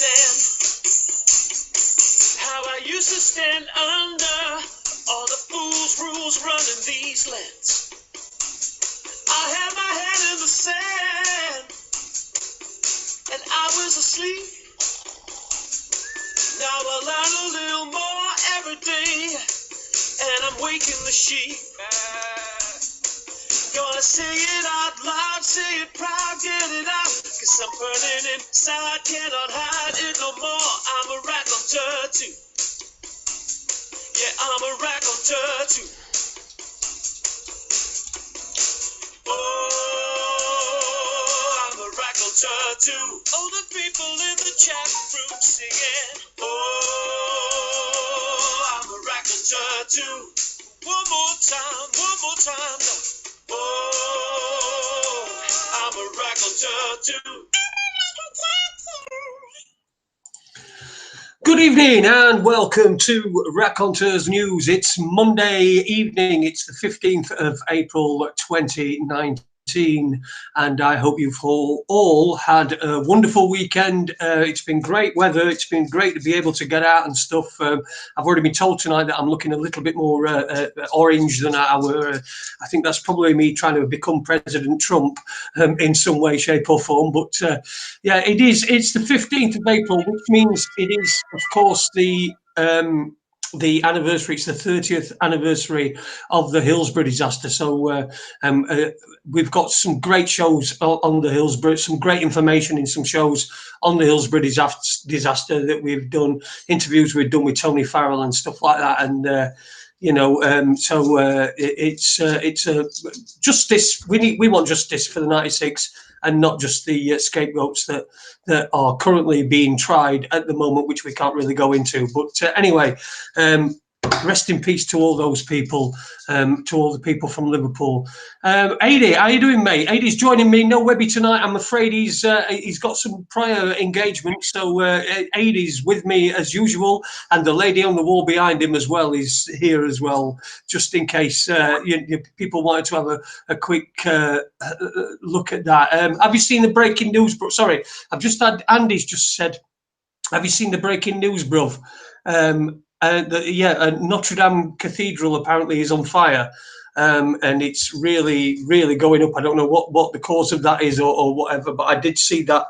understand how I used to stand under all the fool's rules running these lands. I had my head in the sand and I was asleep. Now I learn a little more every day and I'm waking the sheep. Gonna say it out loud, say it proud, get it out, 'cause I'm burning inside, cannot hide it no more. I'm a raconteur too. Yeah, I'm a raconteur too. Oh, I'm a raconteur too. Oh, the people in the chat room singing. Oh, I'm a raconteur too. One more time now. Oh, I'm a raconteur too. Good evening and welcome to Raconteurs News. It's Monday evening. It's the 15th of April 2019 and I hope you've all had a wonderful weekend. It's been great weather. It's been great to be able to get out and stuff. I've already been told tonight that I'm looking a little bit more orange than I were. I think that's probably me trying to become President Trump in some way, shape or form. But yeah, it's the 15th of April, which means it is, of course, the anniversary. It's the 30th anniversary of the Hillsborough disaster. So we've got some great shows on the Hillsborough, some great information in some shows on the Hillsborough disaster that we've done, interviews we've done with Tony Farrell and stuff like that. And it's justice. We want justice for the 96 and not just the scapegoats that are currently being tried at the moment, which we can't really go into. But anyway, rest in peace to all those people, to all the people from Liverpool. Adi, how you doing, mate? Adi's joining me. No Webby tonight. I'm afraid he's got some prior engagement. So Adi's with me as usual, and the lady on the wall behind him as well is here as well, just in case people wanted to have a quick look at that. Have you seen the breaking news? Sorry, I've just had Andy's just said, have you seen the breaking news, bruv? Notre Dame Cathedral apparently is on fire, and it's really, really going up. I don't know what the cause of that is or whatever, but I did see that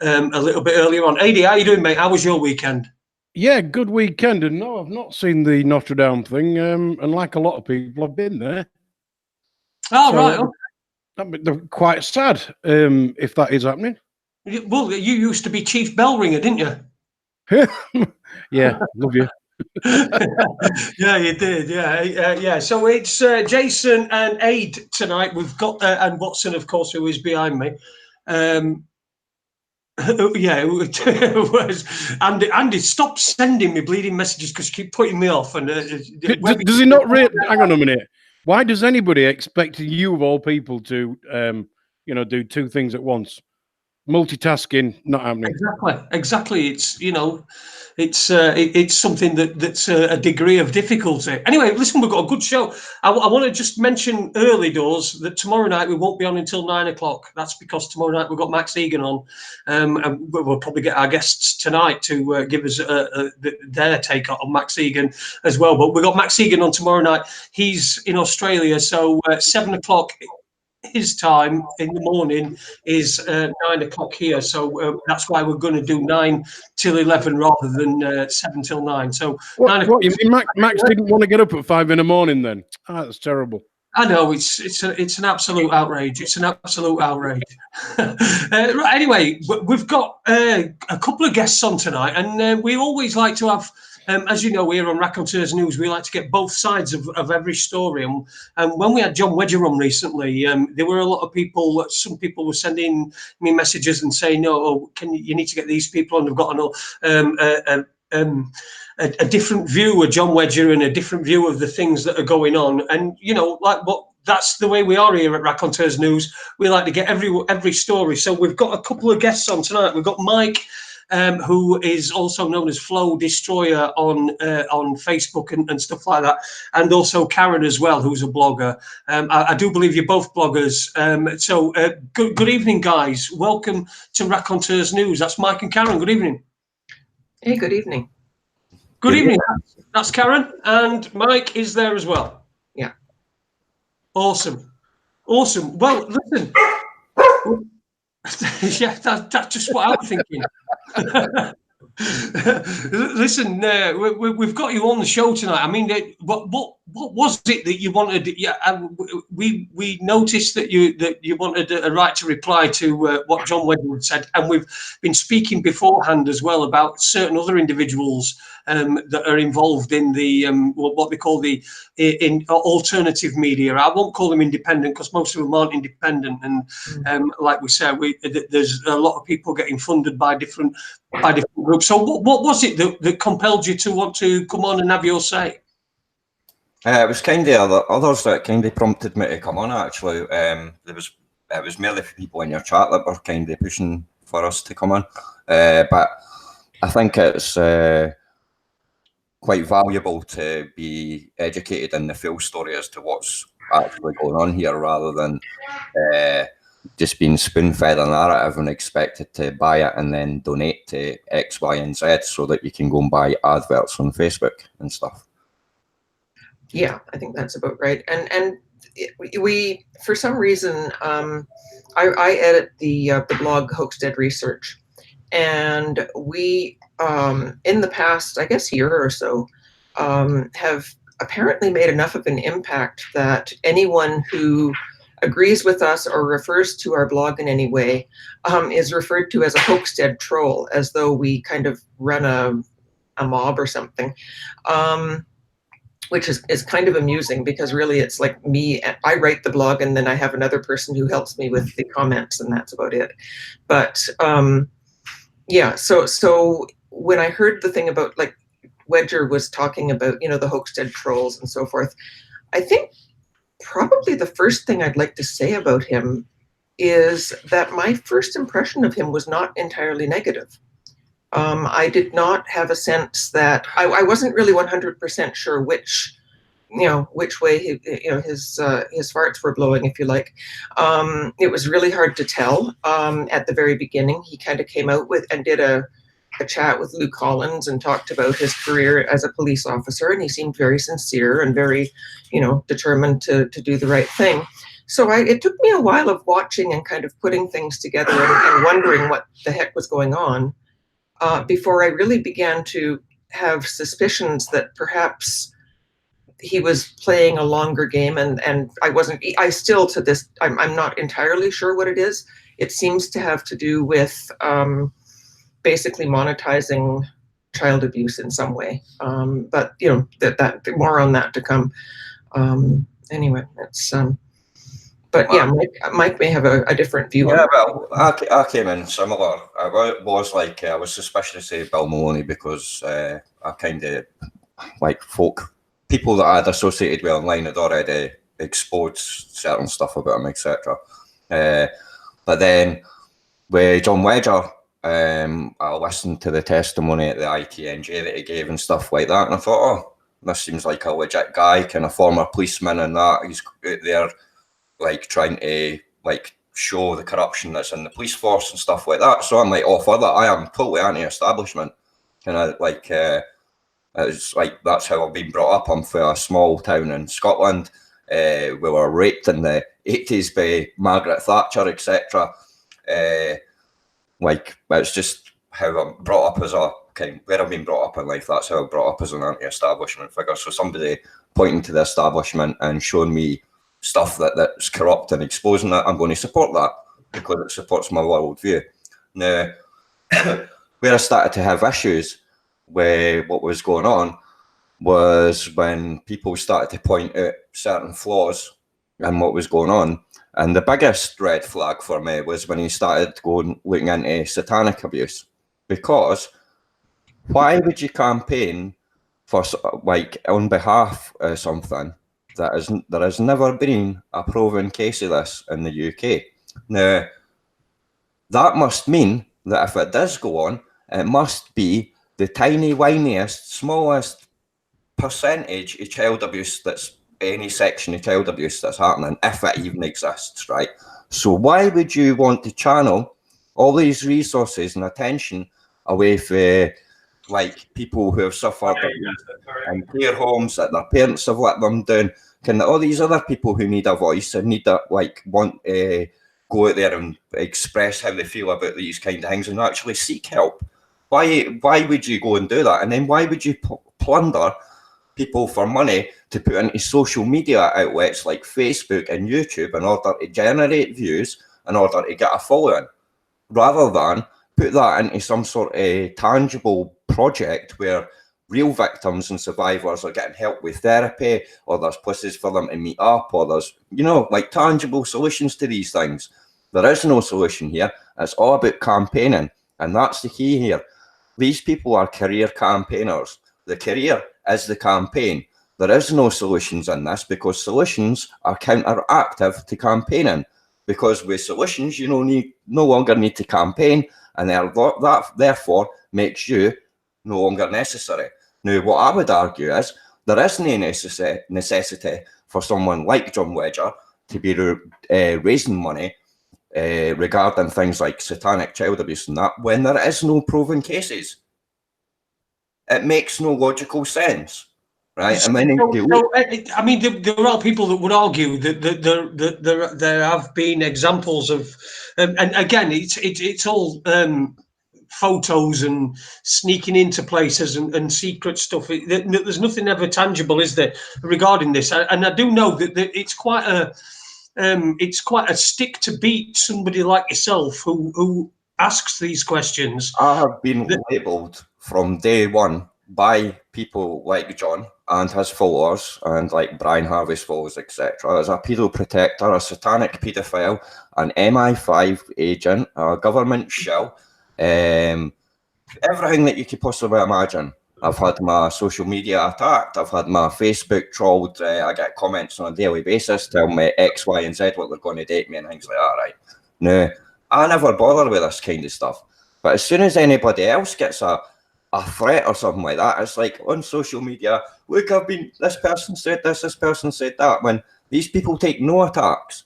a little bit earlier on. Adi, how you doing, mate? How was your weekend? Yeah, good weekend. And no, I've not seen the Notre Dame thing, and like a lot of people, I've been there. Oh, so, right. Okay. They're quite sad if that is happening. Well, you used to be Chief Bell Ringer, didn't you? Yeah, love you. Yeah, you did. Yeah. So it's Jason and Aid tonight. We've got and Watson, of course, who is behind me. Yeah, it was Andy. Stop sending me bleeding messages because you keep putting me off. And does he not really? Hang on a minute. Why does anybody expect you of all people to, do two things at once? Multitasking, not happening. Exactly. It's it's something that's a degree of difficulty. Anyway, listen, we've got a good show. I want to just mention early doors that tomorrow night we won't be on until 9 o'clock. That's because tomorrow night we've got Max Egan on, and we'll probably get our guests tonight to give us their take on Max Egan as well. But we've got Max Egan on tomorrow night. He's in Australia, so 7 o'clock. His time in the morning is 9 o'clock here, so that's why we're going to do 9 till 11 rather than 7 till 9. So what you mean Max didn't want to get up at 5 in the morning then? That's terrible. I know, it's an absolute outrage. It's an absolute outrage. Right, anyway, we've got a couple of guests on tonight, and we always like to have. As you know, here on Raconteurs News, we like to get both sides of every story. And when we had Jon Wedger on recently, there were a lot of people. Some people were sending me messages and saying, "No, you need to get these people on. They've got a different view of Jon Wedger and a different view of the things that are going on." And that's the way we are here at Raconteurs News. We like to get every story. So we've got a couple of guests on tonight. We've got Mike, who is also known as Flow Destroyer on Facebook and stuff like that, and also Karen as well, who's a blogger. I do believe you're both bloggers. Good evening, guys. Welcome to Raconteurs News. That's Mike and Karen. Good evening. Hey, good evening. Good evening. That's Karen, and Mike is there as well. Yeah. Awesome. Awesome. Well, listen. Yeah, that's just what I'm thinking. Listen, we've got you on the show tonight. I mean, what was it that you wanted? Yeah, we noticed that you wanted a right to reply to what Jon Wedger had said, and we've been speaking beforehand as well about certain other individuals that are involved in the what they call the in alternative media. I won't call them independent because most of them aren't independent, and like we said, there's a lot of people getting funded by different groups. So what was it that compelled you to want to come on and have your say? It was kind of others that kind of prompted me to come on, actually. It was merely people in your chat that were kind of pushing for us to come on. But I think it's quite valuable to be educated in the full story as to what's actually going on here, rather than just being spoon-fed a narrative and expected to buy it and then donate to X, Y, and Z so that you can go and buy adverts on Facebook and stuff. Yeah, I think that's about right. And we, for some reason, I edit the blog Hoaxdead Research, and we, in the past, I guess, year or so, have apparently made enough of an impact that anyone who agrees with us or refers to our blog in any way is referred to as a Hoaxdead troll, as though we kind of run a mob or something. Which is kind of amusing, because really it's like me, I write the blog and then I have another person who helps me with the comments, and that's about it. But yeah, so when I heard the thing about, like, Wedger was talking about, you know, the Hoaxdead trolls and so forth, I think probably the first thing I'd like to say about him is that my first impression of him was not entirely negative. I did not have a sense that I wasn't really 100% sure which way his farts were blowing, if you like. It was really hard to tell at the very beginning. He kind of came out with and did a chat with Lou Collins and talked about his career as a police officer, and he seemed very sincere and very, determined to do the right thing. So it took me a while of watching and kind of putting things together and wondering what the heck was going on. Before I really began to have suspicions that perhaps he was playing a longer game, and I still to this, I'm not entirely sure what it is. It seems to have to do with basically monetizing child abuse in some way. But that more on that to come. Anyway, it's but yeah, Mike may have a different view. Yeah, well, I came in similar. I was suspicious of Bill Maloney because I kind of like people that I'd associated with online had already exposed certain stuff about him, etc. But then with Jon Wedger, I listened to the testimony at the ITNJ that he gave and stuff like that, and I thought, oh, this seems like a legit guy, kind of former policeman, and that he's out there, like, trying to, like, show the corruption that's in the police force and stuff like that. So I'm like, oh, for that, I am totally anti-establishment. And it's like, that's how I've been brought up. I'm from a small town in Scotland. We were raped in the 80s by Margaret Thatcher, etc. Like, it's just how I'm brought up as where I've been brought up in life. That's how I'm brought up as an anti-establishment figure. So somebody pointing to the establishment and showing me stuff that's corrupt and exposing that, I'm going to support that because it supports my worldview. Now, where I started to have issues with what was going on was when people started to point out certain flaws in what was going on. And the biggest red flag for me was when he started looking into satanic abuse. Because why would you campaign for, like, on behalf of something there has never been a proven case of this in the UK? Now, that must mean that if it does go on, it must be the tiny, whiniest, smallest percentage of child abuse that's any section of child abuse that's happening, if it even exists, right? So why would you want to channel all these resources and attention away from like people who have suffered in care homes that their parents have let them down? Can all these other people who need a voice and need that, like, want go out there and express how they feel about these kind of things and actually seek help? Why would you go and do that? And then why would you plunder people for money to put into social media outlets like Facebook and YouTube in order to generate views, in order to get a following, rather than put that into some sort of tangible project where real victims and survivors are getting help with therapy, or there's places for them to meet up, or there's, you know, like tangible solutions to these things. There is no solution here. It's all about campaigning, and that's the key here. These people are career campaigners. The career is the campaign. There is no solutions in this, because solutions are counteractive to campaigning. Because with solutions, you no longer need to campaign, and that therefore makes you no longer necessary. Now, what I would argue is there is no necessity for someone like Jon Wedger to be raising money regarding things like satanic child abuse and that, when there is no proven cases. It makes no logical sense, right? I mean, there are people that would argue that there have been examples of, and again, it's all photos and sneaking into places and secret stuff. There's nothing ever tangible, is there, regarding this? And I do know that it's quite a stick to beat somebody like yourself who asks these questions. I have been labelled from day one by people like John and his followers, and like Brian Harvey's followers, etc., as a paedo protector, a satanic paedophile, an MI5 agent, a government shill, everything that you could possibly imagine. I've had my social media attacked. I've had my Facebook trolled. I get comments on a daily basis telling me X, Y, and Z what they're going to date me and things like that, right? No, I never bother with this kind of stuff. But as soon as anybody else gets a threat or something like that, it's like on social media, look, this person said this person said that, when these people take no attacks.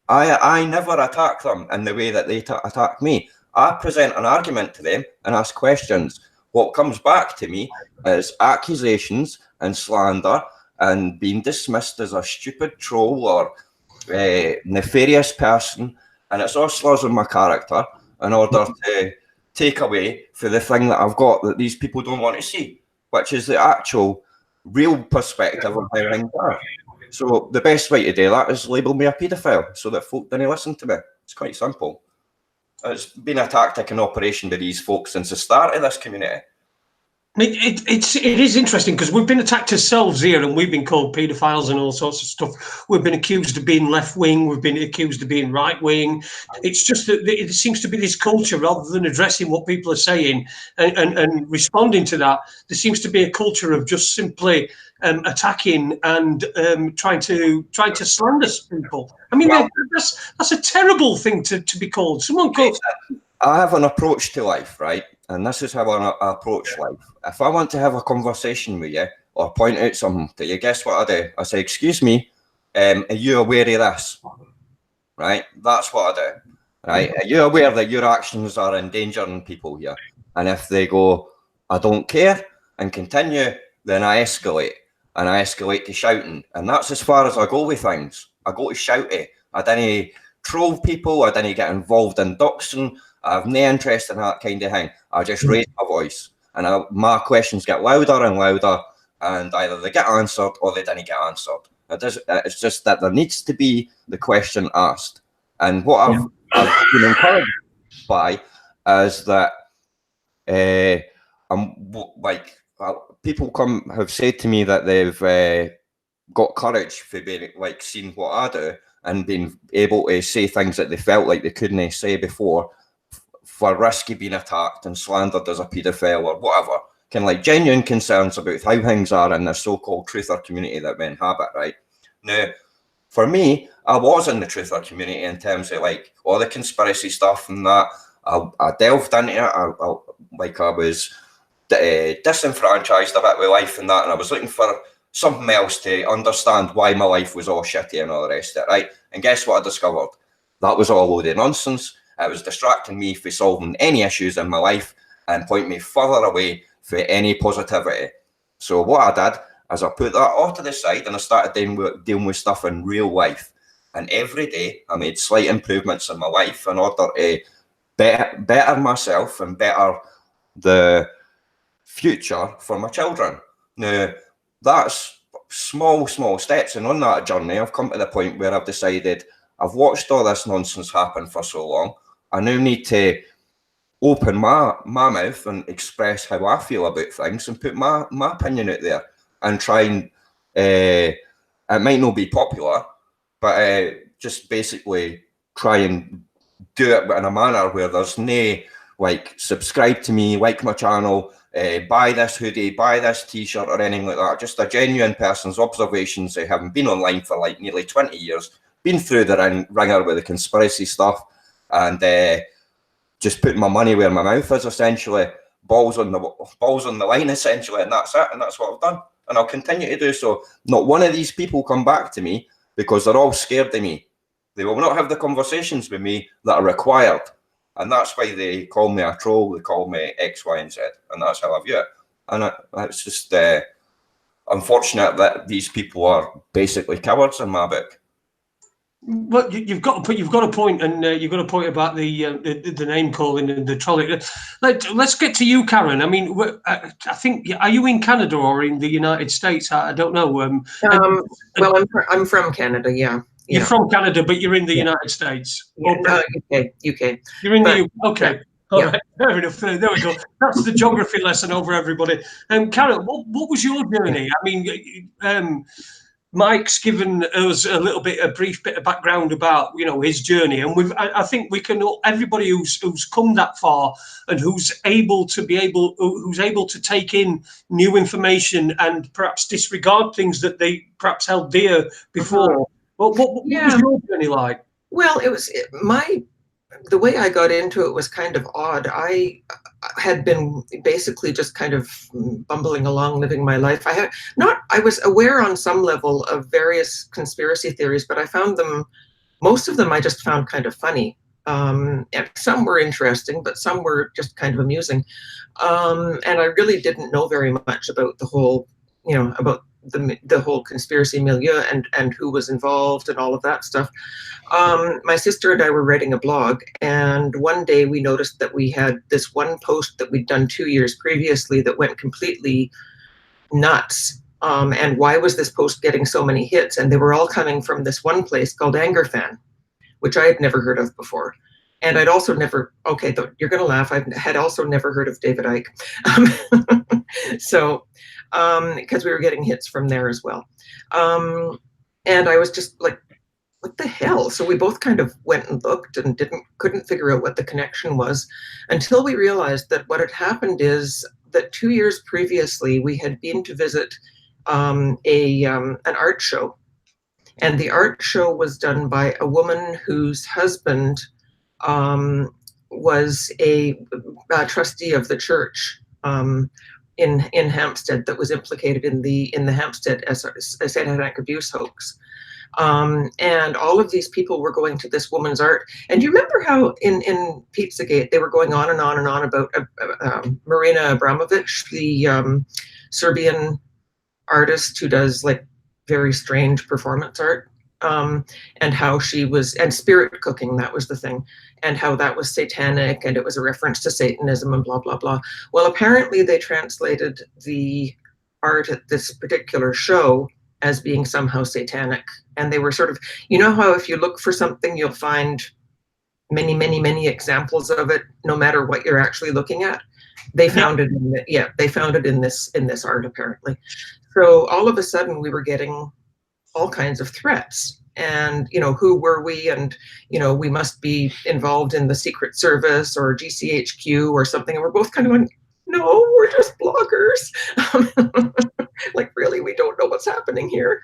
I never attack them in the way that they attack me. I present an argument to them and ask questions. What comes back to me is accusations and slander and being dismissed as a stupid troll or nefarious person, and it's all slurs on my character in order to take away for the thing that I've got that these people don't want to see, which is the actual real perspective of how things are. So the best way to do that is label me a paedophile so that folk don't listen to me. It's quite simple. It's been a tactic and operation by these folks since the start of this community. It is interesting because we've been attacked ourselves here, and we've been called paedophiles and all sorts of stuff. We've been accused of being left wing. We've been accused of being right wing. It's just that it seems to be this culture, rather than addressing what people are saying and responding to that, there seems to be a culture of just simply attacking and trying to slander people. I mean, that's a terrible thing to be called. Someone called. I have an approach to life, right? And this is how I approach life. If I want to have a conversation with you or point out something to you, guess what I do? I say, excuse me, are you aware of this? Right? That's what I do. Right? Are you aware that your actions are endangering people here? And if they go, I don't care, and continue, then I escalate. And I escalate to shouting. And that's as far as I go with things. I go to shouty. I didn't troll people. I didn't get involved in doxing. I have no interest in that kind of thing. I just raise my voice, and my questions get louder and louder, and either they get answered or they didn't get answered. It's just that there needs to be the question asked. And what I've been encouraged by is that people have said to me that they've got courage for being like seeing what I do and being able to say things that they felt like they couldn't say before, for risk of being attacked and slandered as a paedophile or whatever. Kind of like genuine concerns about how things are in the so-called truther community that we inhabit, right? Now, for me, I was in the truther community in terms of like all the conspiracy stuff and that. I delved into it. I was disenfranchised a bit with life and that, and I was looking for something else to understand why my life was all shitty and all the rest of it, right? And guess what I discovered? That was all a load of nonsense. It was distracting me from solving any issues in my life and pointing me further away for any positivity. So what I did is I put that off to the side and I started dealing with stuff in real life. And every day I made slight improvements in my life in order to better myself and better the future for my children. Now, that's small steps. And on that journey, I've come to the point where I've decided I've watched all this nonsense happen for so long. I now need to open my mouth and express how I feel about things and put my opinion out there and try and, it might not be popular, but just basically try and do it in a manner where there's no, like, subscribe to me, like my channel, buy this hoodie, buy this t-shirt or anything like that. Just a genuine person's observations, having been online for like nearly 20 years, been through the ringer with the conspiracy stuff, and just putting my money where my mouth is, essentially, balls on the line, essentially, and that's it, and that's what I've done, and I'll continue to do so. Not one of these people come back to me because they're all scared of me. They will not have the conversations with me that are required, and that's why they call me a troll, they call me X, Y, and Z, and that's how I view it. And it's just unfortunate that these people are basically cowards in my book. Well, you've got a point, and you've got a point about the name calling and the trolling. Let's get to you, Karen. I mean, I think, are you in Canada or in the United States? I don't know. Well, I'm from Canada. Yeah. You're from Canada, but you're in the United States. Yeah, UK. You're in the UK. Okay. Yeah. All right. Fair enough. There we go. That's the geography lesson over everybody. Karen, what was your journey? I mean, Mike's given us a brief bit of background about, you know, his journey, and I think we can, everybody who's come that far and who's able to take in new information and perhaps disregard things that they perhaps held dear before. What was your journey like? Well, the way I got into it was kind of odd. I had been basically just kind of bumbling along, living my life. I was aware on some level of various conspiracy theories, but I found most of them I just found kind of funny. And some were interesting, but some were just kind of amusing. And I really didn't know very much about the whole, about the whole conspiracy milieu and who was involved and all of that stuff. My sister and I were writing a blog, and one day we noticed that we had this one post that we'd done 2 years previously that went completely nuts. And why was this post getting so many hits? And they were all coming from this one place called Anger Fan, which I had never heard of before. And I'd also never, you're going to laugh, I had also never heard of David Icke. So, because we were getting hits from there as well. And I was just like, what the hell? So we both kind of went and looked and couldn't figure out what the connection was, until we realized that what had happened is that 2 years previously we had been to visit an art show. And the art show was done by a woman whose husband was a trustee of the church in Hampstead that was implicated in the Hampstead satanic abuse hoax. And all of these people were going to this woman's art. And you remember how in Pizzagate they were going on and on and on about Marina Abramovic, the Serbian artist who does like very strange performance art, and how she was, and spirit cooking, that was the thing, and how that was satanic and it was a reference to Satanism and blah, blah, blah. Well, apparently they translated the art at this particular show as being somehow satanic. And they were sort of, you know how if you look for something, you'll find many, many, many examples of it, no matter what you're actually looking at. They found it in this art, apparently. So all of a sudden we were getting all kinds of threats, and, who were we? And, we must be involved in the Secret Service or GCHQ or something. And we're both kind of going, no, we're just bloggers. Like, really, we don't know what's happening here.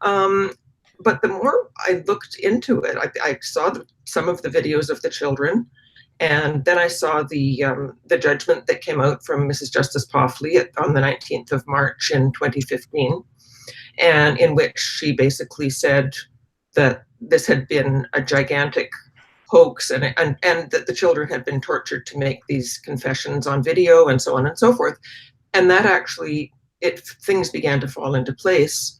But the more I looked into it, I saw some of the videos of the children. And then I saw the judgment that came out from Mrs. Justice Poffley on the 19th of March in 2015, and in which she basically said that this had been a gigantic hoax, and that the children had been tortured to make these confessions on video and so on and so forth. that actually, things began to fall into place.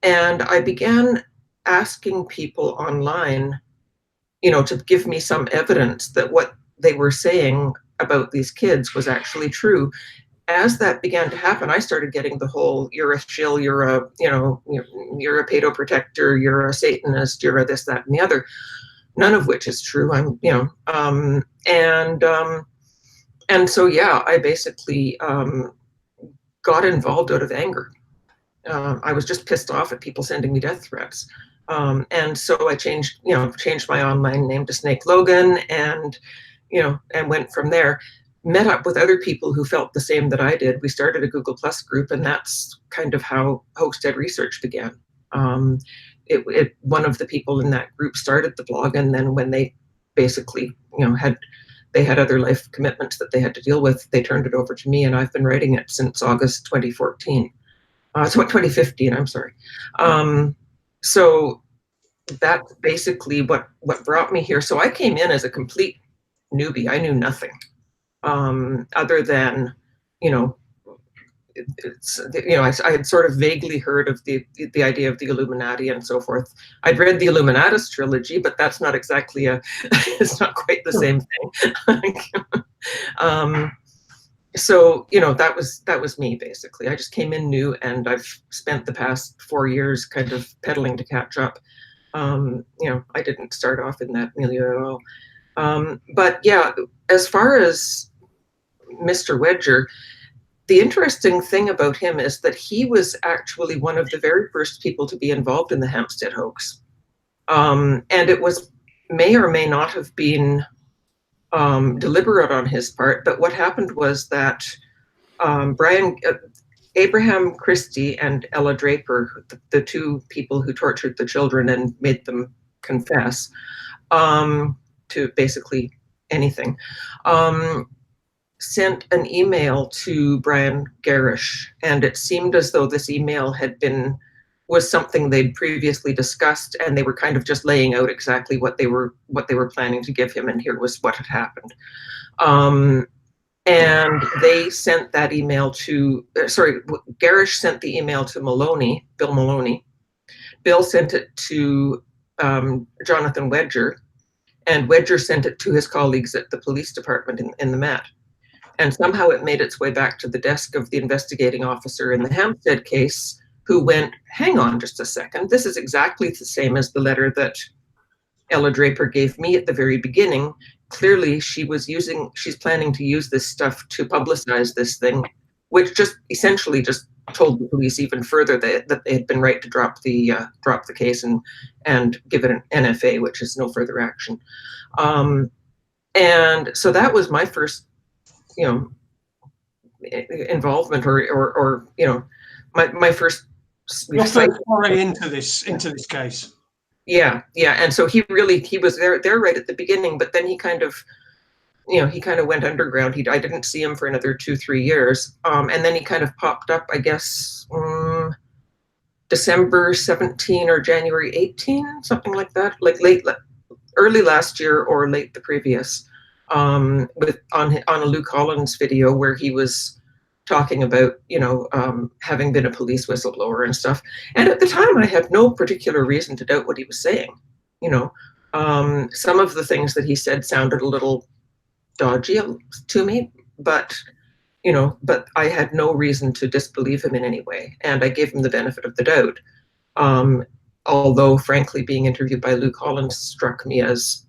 And I began asking people online, you know, to give me some evidence that what they were saying about these kids was actually true. As that began to happen, I started getting the whole, you're a shill, you're a pedoprotector, you're a Satanist, you're a this, that, and the other. None of which is true. And so, yeah, I basically got involved out of anger. I was just pissed off at people sending me death threats. And so I changed my online name to Snake Logan, and went from there. Met up with other people who felt the same that I did. We started a Google Plus group, and that's kind of how Hoaxdead Research began. One of the people in that group started the blog, and then when they basically, had other life commitments that they had to deal with, they turned it over to me, and I've been writing it since August 2014. 2015, I'm sorry. So that's basically what brought me here. So I came in as a complete newbie. I knew nothing. Other than, I had sort of vaguely heard of the idea of the Illuminati and so forth. I'd read the Illuminatus trilogy, but that's not exactly it's not quite the same thing. So, that was me, basically. I just came in new, and I've spent the past 4 years kind of pedaling to catch up. I didn't start off in that milieu at all. But yeah, as far as Mr. Wedger, the interesting thing about him is that he was actually one of the very first people to be involved in the Hampstead hoax. And it may or may not have been deliberate on his part, but what happened was that Abraham Christie and Ella Draper, the two people who tortured the children and made them confess to basically anything, sent an email to Brian Garish, and it seemed as though this email was something they'd previously discussed, and they were kind of just laying out exactly what they were planning to give him, and here was what had happened. And they sent that email to, Garish sent the email to Bill Maloney. Bill sent it to Jonathan Wedger, and Wedger sent it to his colleagues at the police department in the Met. And somehow it made its way back to the desk of the investigating officer in the Hampstead case, who went, hang on just a second, this is exactly the same as the letter that Ella Draper gave me at the very beginning. Clearly she's planning to use this stuff to publicize this thing, which just essentially just told the police even further that they had been right to drop the case and give it an NFA, which is no further action. And so that was my first, involvement or my first foray into this case. Yeah. And so he was there right at the beginning, but then he kind of went underground. I didn't see him for another 2-3 years. And then he kind of popped up, I guess, December 17 or January 18, something like that, like early last year or late the previous, on a Luke Collins video where he was talking about, having been a police whistleblower and stuff. And at the time, I had no particular reason to doubt what he was saying. Some of the things that he said sounded a little dodgy to me, but I had no reason to disbelieve him in any way. And I gave him the benefit of the doubt. Although, frankly, being interviewed by Luke Collins struck me as,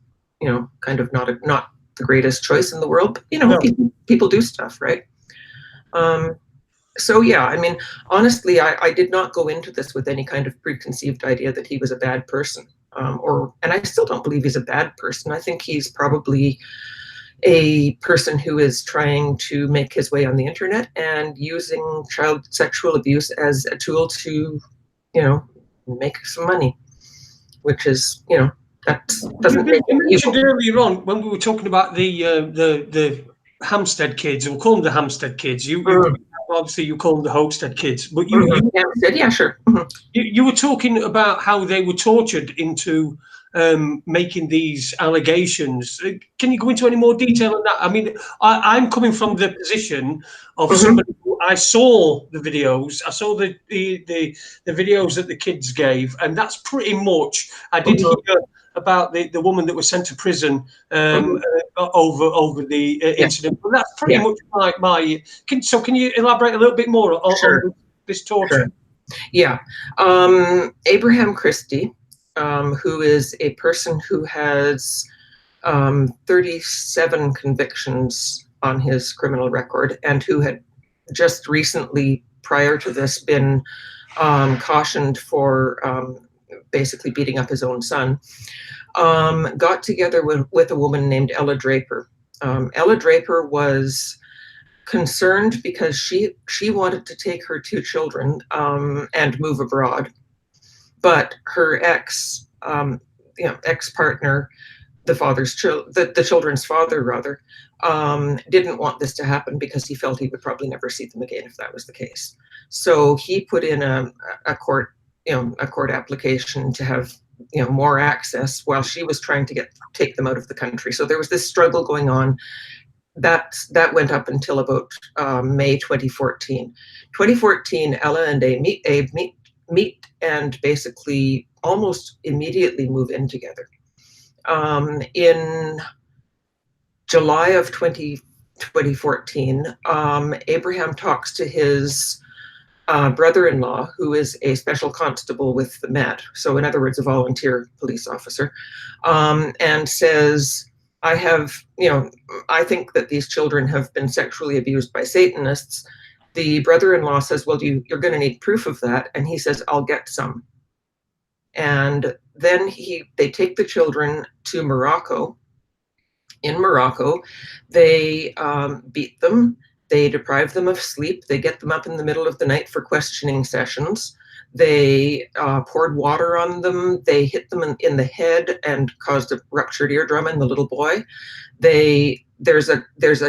kind of not the greatest choice in the world. But, no. People do stuff, right? So yeah, I mean, honestly, I did not go into this with any kind of preconceived idea that he was a bad person, and I still don't believe he's a bad person. I think he's probably a person who is trying to make his way on the internet and using child sexual abuse as a tool to, make some money, which is, that doesn't make him evil. Earlier on, when we were talking about the Hampstead kids, we'll call them the Hampstead kids. Obviously you call them the Hoaxstead kids, but you Hampstead, yeah, sure. You were talking about how they were tortured into making these allegations. Can you go into any more detail on that? I mean, I'm coming from the position of somebody who I saw the videos. I saw the videos that the kids gave, and that's pretty much. I did hear about the woman that was sent to prison over the incident, but that's pretty much my. Can you elaborate a little bit more on this torture? Sure. Yeah, Abraham Christie, who is a person who has 37 convictions on his criminal record, and who had just recently, prior to this, been cautioned for basically beating up his own son, got together with a woman named Ella Draper. Ella Draper was concerned because she wanted to take her 2 children and move abroad, but her ex-partner, the children's father rather, didn't want this to happen because he felt he would probably never see them again if that was the case. So he put in a court application to have more access while she was trying to take them out of the country. So there was this struggle going on. That went up until about May 2014. 2014, Ella and Abe meet and basically almost immediately move in together. In July of 2014, Abraham talks to his brother-in-law, who is a special constable with the Met, so in other words, a volunteer police officer, and says, I think that these children have been sexually abused by Satanists. The brother-in-law says, well, you're going to need proof of that. And he says, I'll get some. And then they take the children to Morocco. In Morocco, they beat them. They deprive them of sleep. They get them up in the middle of the night for questioning sessions. They poured water on them. They hit them in the head and caused a ruptured eardrum in the little boy. There's a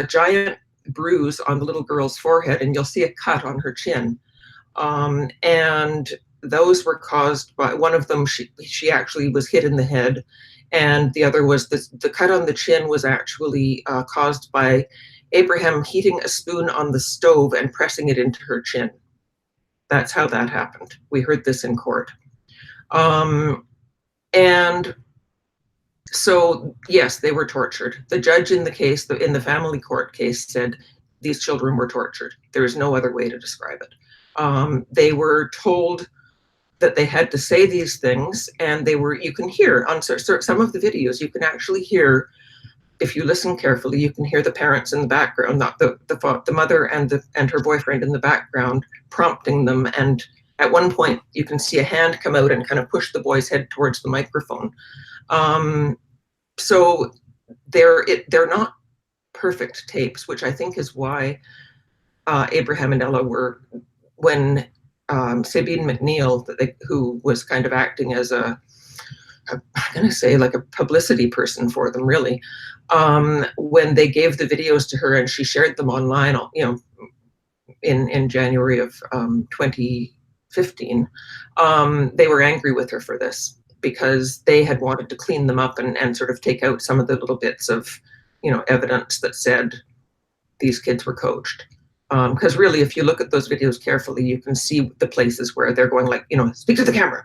giant bruise on the little girl's forehead, and you'll see a cut on her chin. And those were caused by one of them. She actually was hit in the head, and the other was the cut on the chin was actually caused by Abraham heating a spoon on the stove and pressing it into her chin. That's how that happened. We heard this in court. And so, yes, they were tortured. The judge in the case, in the family court case, said these children were tortured. There is no other way to describe it. They were told that they had to say these things, and you can hear on some of the videos, you can actually hear, if you listen carefully, you can hear the parents in the background, not the mother and her boyfriend in the background prompting them. And at one point, you can see a hand come out and kind of push the boy's head towards the microphone. So they're not perfect tapes, which I think is why Abraham and Ella were, when Sabine McNeil, who was kind of acting as I'm going to say like a publicity person for them, really, when they gave the videos to her and she shared them online, in January of 2015, they were angry with her for this because they had wanted to clean them up and sort of take out some of the little bits of, evidence that said these kids were coached. Because really, if you look at those videos carefully, you can see the places where they're going like, speak to the camera,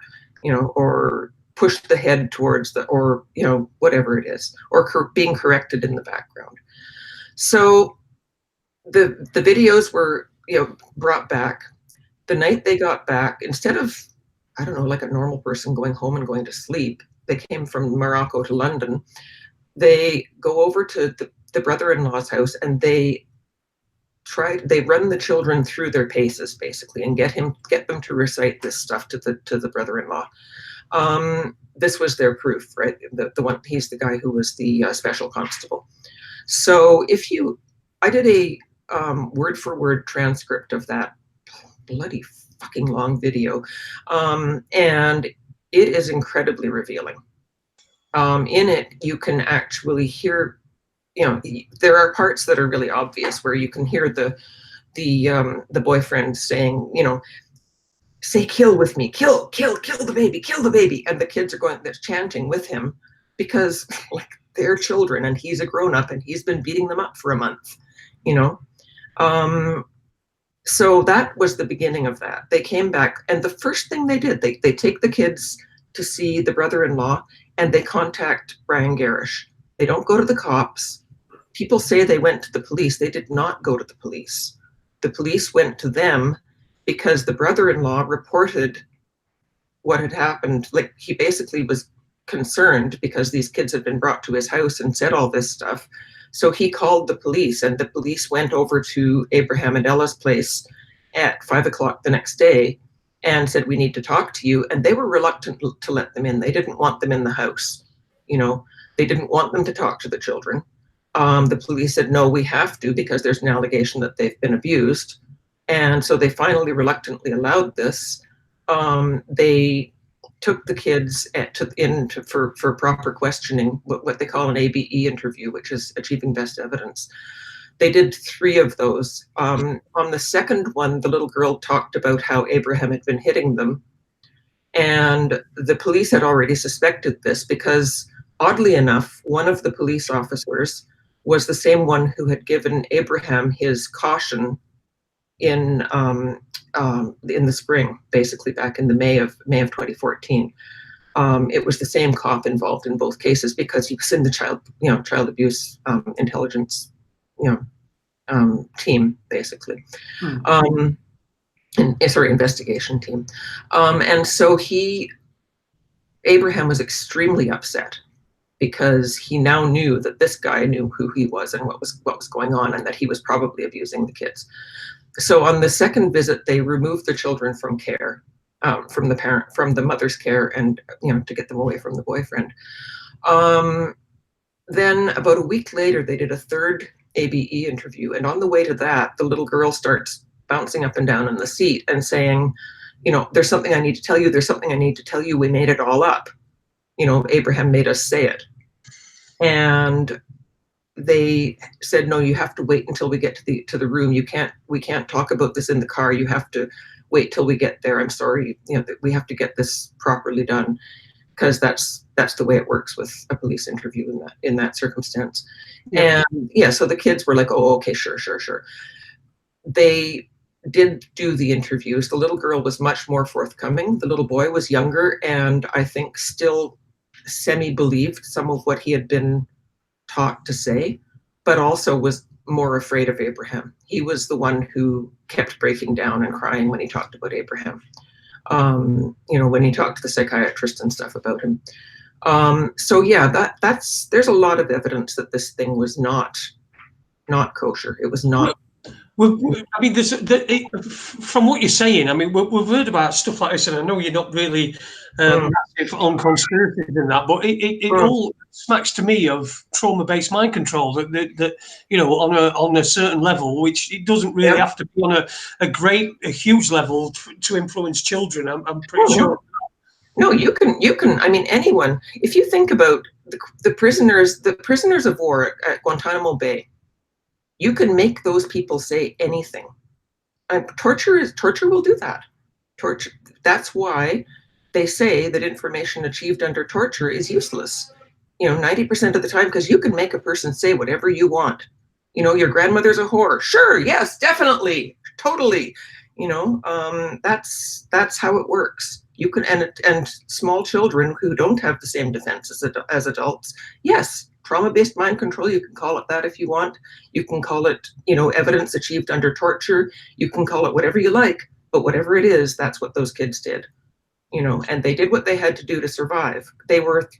or push the head towards or whatever it is, or being corrected in the background. So the videos were, brought back. The night they got back, instead of, I don't know, like a normal person going home and going to sleep, they came from Morocco to London. They go over to the brother-in-law's house, and they run the children through their paces basically, and get them to recite this stuff to the brother-in-law. This was their proof, right? The one, he's the guy who was the special constable. So I did a word for word transcript of that bloody fucking long video, and it is incredibly revealing. In it, you can actually hear, there are parts that are really obvious where you can hear the boyfriend saying, say kill with me, kill the baby. And the kids are they're chanting with him because like they're children and he's a grown up and he's been beating them up for a month, you know? So that was the beginning of that. They came back and the first thing they did, they take the kids to see the brother-in-law and they contact Brian Garish. They don't go to the cops. People say they went to the police. They did not go to the police. The police went to them because the brother-in-law reported what had happened. Like he basically was concerned because these kids had been brought to his house and said all this stuff. So he called the police and the police went over to Abraham and Ella's place at 5 o'clock the next day and said, we need to talk to you. And they were reluctant to let them in. They didn't want them in the house. You know, they didn't want them to talk to the children. The police said, no, we have to because there's an allegation that they've been abused. And so they finally reluctantly allowed this. They took the kids for proper questioning, what they call an ABE interview, which is Achieving Best Evidence. They did 3 of those. On the second one, the little girl talked about how Abraham had been hitting them. And the police had already suspected this because, oddly enough, one of the police officers was the same one who had given Abraham his caution in the spring, basically back in the May of 2014. It was the same cop involved in both cases because he was in the child abuse intelligence, team, basically. Investigation team. And so Abraham was extremely upset because he now knew that this guy knew who he was and what was going on and that he was probably abusing the kids. So on the second visit, they removed the children from care, from the mother's care, and to get them away from the boyfriend. Then about a week later, they did a third ABE interview, and on the way to that, the little girl starts bouncing up and down in the seat and saying, there's something I need to tell you. There's something I need to tell you. We made it all up. Abraham made us say it, and they said, no, you have to wait until we get to the room. We can't talk about this in the car. You have to wait till we get there. I'm sorry, we have to get this properly done because that's the way it works with a police interview in that circumstance. Yeah. And so the kids were like, oh, okay, sure. They did do the interviews. The little girl was much more forthcoming. The little boy was younger and I think still semi-believed some of what he had been taught to say, but also was more afraid of Abraham. He was the one who kept breaking down and crying when he talked about Abraham. When he talked to the psychiatrist and stuff about him. There's a lot of evidence that this thing was not kosher. It was not. Well, I mean, from what you're saying, I mean, we've heard about stuff like this, and I know you're not really massive on conspiracies and that, but it all smacks to me of trauma-based mind control. That on a certain level, which it doesn't really have to be on a huge level to influence children. I'm pretty sure. No, you can. I mean, anyone. If you think about the prisoners of war at Guantanamo Bay. You can make those people say anything. Torture will do that. Torture. That's why they say that information achieved under torture is useless. 90% of the time, because you can make a person say whatever you want. Your grandmother's a whore. Sure, yes, definitely, totally. That's how it works. You can, and small children who don't have the same defenses as adults. Yes. Trauma-based mind control, you can call it that if you want. You can call it, evidence achieved under torture. You can call it whatever you like, but whatever it is, that's what those kids did. And they did what they had to do to survive. They were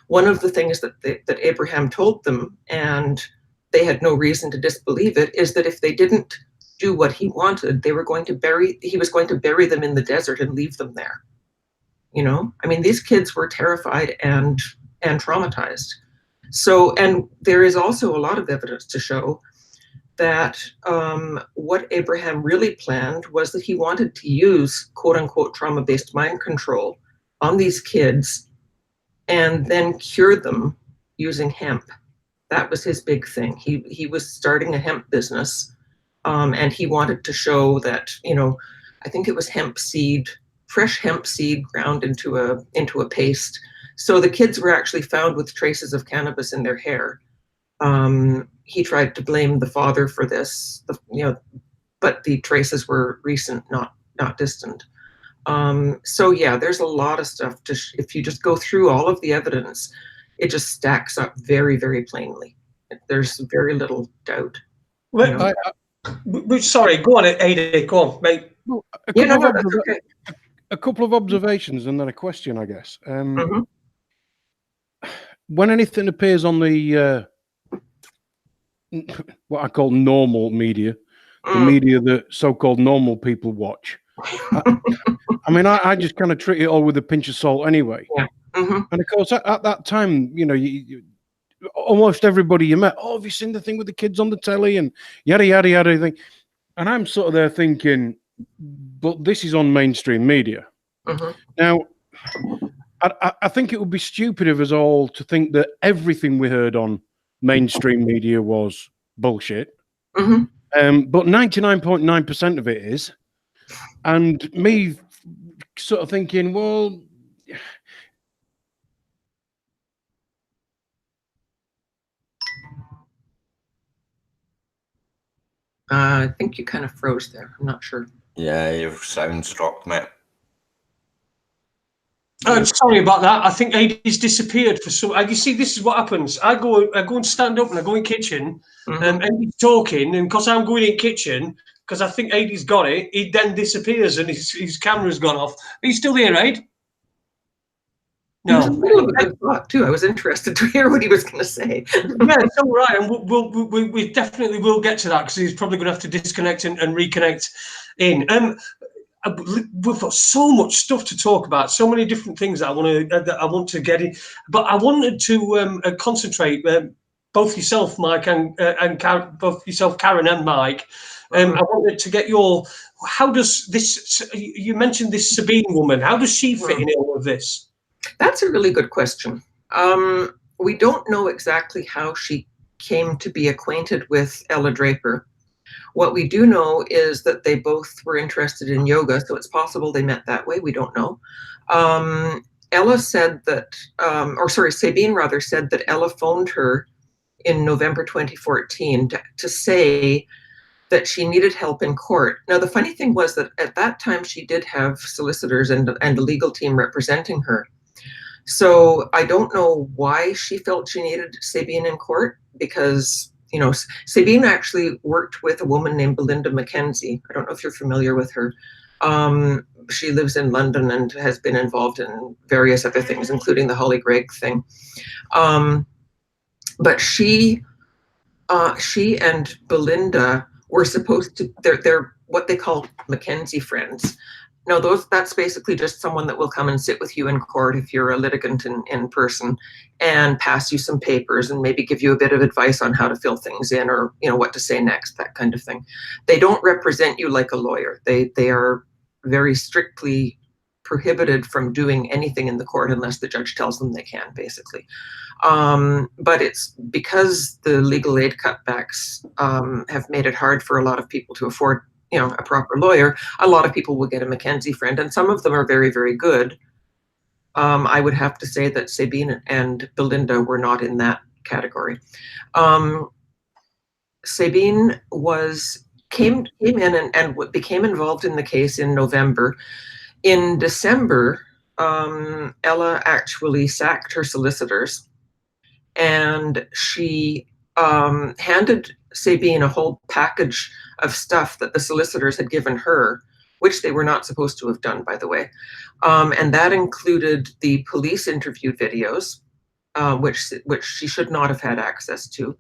one of the things that Abraham told them, and they had no reason to disbelieve it, is that if they didn't do what he wanted, he was going to bury them in the desert and leave them there. I mean, these kids were terrified and traumatized. So, and there is also a lot of evidence to show that what Abraham really planned was that he wanted to use quote unquote trauma-based mind control on these kids and then cure them using hemp. That was his big thing. He was starting a hemp business and he wanted to show that, I think it was hemp seed, fresh hemp seed ground into a paste. So the kids were actually found with traces of cannabis in their hair. He tried to blame the father for this, but the traces were recent, not distant. So yeah, there's a lot of stuff. If you just go through all of the evidence, it just stacks up very, very plainly. There's very little doubt. Well, sorry, go on, Ada, go on, mate. A couple of observations and then a question, I guess. When anything appears on the what I call normal media, the media that so-called normal people watch, I mean, I just kind of treat it all with a pinch of salt anyway. Yeah. And of course, at that time, almost everybody you met, have you seen the thing with the kids on the telly and yada, yada, yada thing. And I'm sort of there thinking, but this is on mainstream media. Now, I think it would be stupid of us all to think that everything we heard on mainstream media was bullshit. But 99.9% of it is. And me sort of thinking, well, I think you kind of froze there. I'm not sure. Yeah, your sound dropped, mate. Sorry about that. I think Adie's disappeared for some. You see, this is what happens. I go and stand up and I go in kitchen, and he's talking, and because I'm going in kitchen, because I think Adie's got it, he then disappears and his camera's gone off. Are you still here, Aid? No. It was a little bit of thought too. I was interested to hear what he was going to say. Yeah, it's all right, and we definitely will get to that because he's probably going to have to disconnect and reconnect in. We've got so much stuff to talk about, so many different things that I want to get in, but I wanted to concentrate. Both yourself, Mike, and both yourself, Karen, and Mike. I wanted to get how does this? You mentioned this Sabine woman. How does she fit in all of this? That's a really good question. We don't know exactly how she came to be acquainted with Ella Draper. What we do know is that they both were interested in yoga, so it's possible they met that way. We don't know. Ella said that, Sabine rather said that Ella phoned her in November 2014 to say that she needed help in court. Now, the funny thing was that at that time she did have solicitors and a legal team representing her. So I don't know why she felt she needed Sabine in court, because Sabine actually worked with a woman named Belinda Mackenzie. I don't know if you're familiar with her. She lives in London and has been involved in various other things, including the Holly Gregg thing. But she and Belinda were supposed to, they're what they call Mackenzie friends. Now, that's basically just someone that will come and sit with you in court if you're a litigant in person, and pass you some papers and maybe give you a bit of advice on how to fill things in, or what to say next, that kind of thing. They don't represent you like a lawyer. They are very strictly prohibited from doing anything in the court unless the judge tells them they can, basically. But it's because the legal aid cutbacks have made it hard for a lot of people to afford a proper lawyer. A lot of people will get a Mackenzie friend, and some of them are very, very good. I would have to say that Sabine and Belinda were not in that category. Sabine came in and became involved in the case in November. In December, Ella actually sacked her solicitors, and she handed Sabine a whole package of stuff that the solicitors had given her, which they were not supposed to have done, by the way. And that included the police interview videos, which she should not have had access to.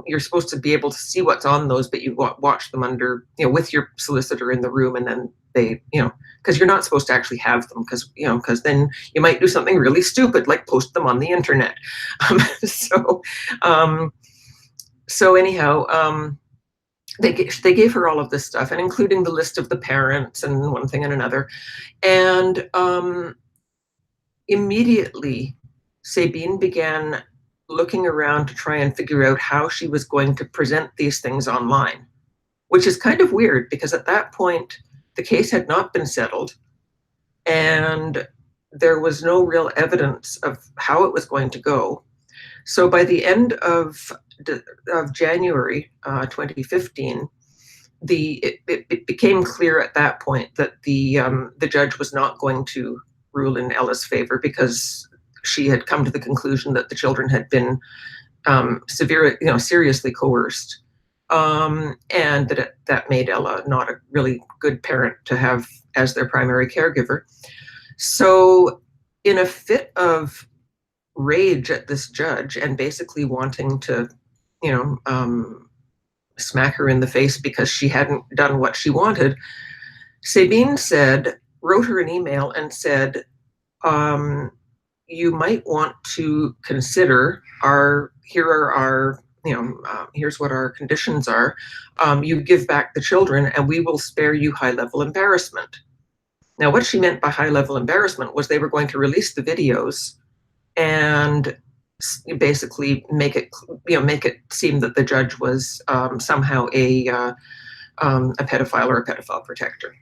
You're supposed to be able to see what's on those, but you watch them under, with your solicitor in the room, and then they, because you're not supposed to actually have them, because then you might do something really stupid, like post them on the internet. So anyhow, they gave her all of this stuff, and including the list of the parents and one thing and another. And immediately, Sabine began looking around to try and figure out how she was going to present these things online, which is kind of weird, because at that point, the case had not been settled, and there was no real evidence of how it was going to go. So by the end of January 2015, it became clear at that point that the judge was not going to rule in Ella's favor, because she had come to the conclusion that the children had been seriously coerced, and that made Ella not a really good parent to have as their primary caregiver. So in a fit of rage at this judge and basically wanting to, smack her in the face because she hadn't done what she wanted, Sabine wrote her an email and said, you might want to consider here's what our conditions are. You give back the children and we will spare you high-level embarrassment. Now, what she meant by high-level embarrassment was they were going to release the videos and basically make it seem that the judge was somehow a pedophile or a pedophile protector.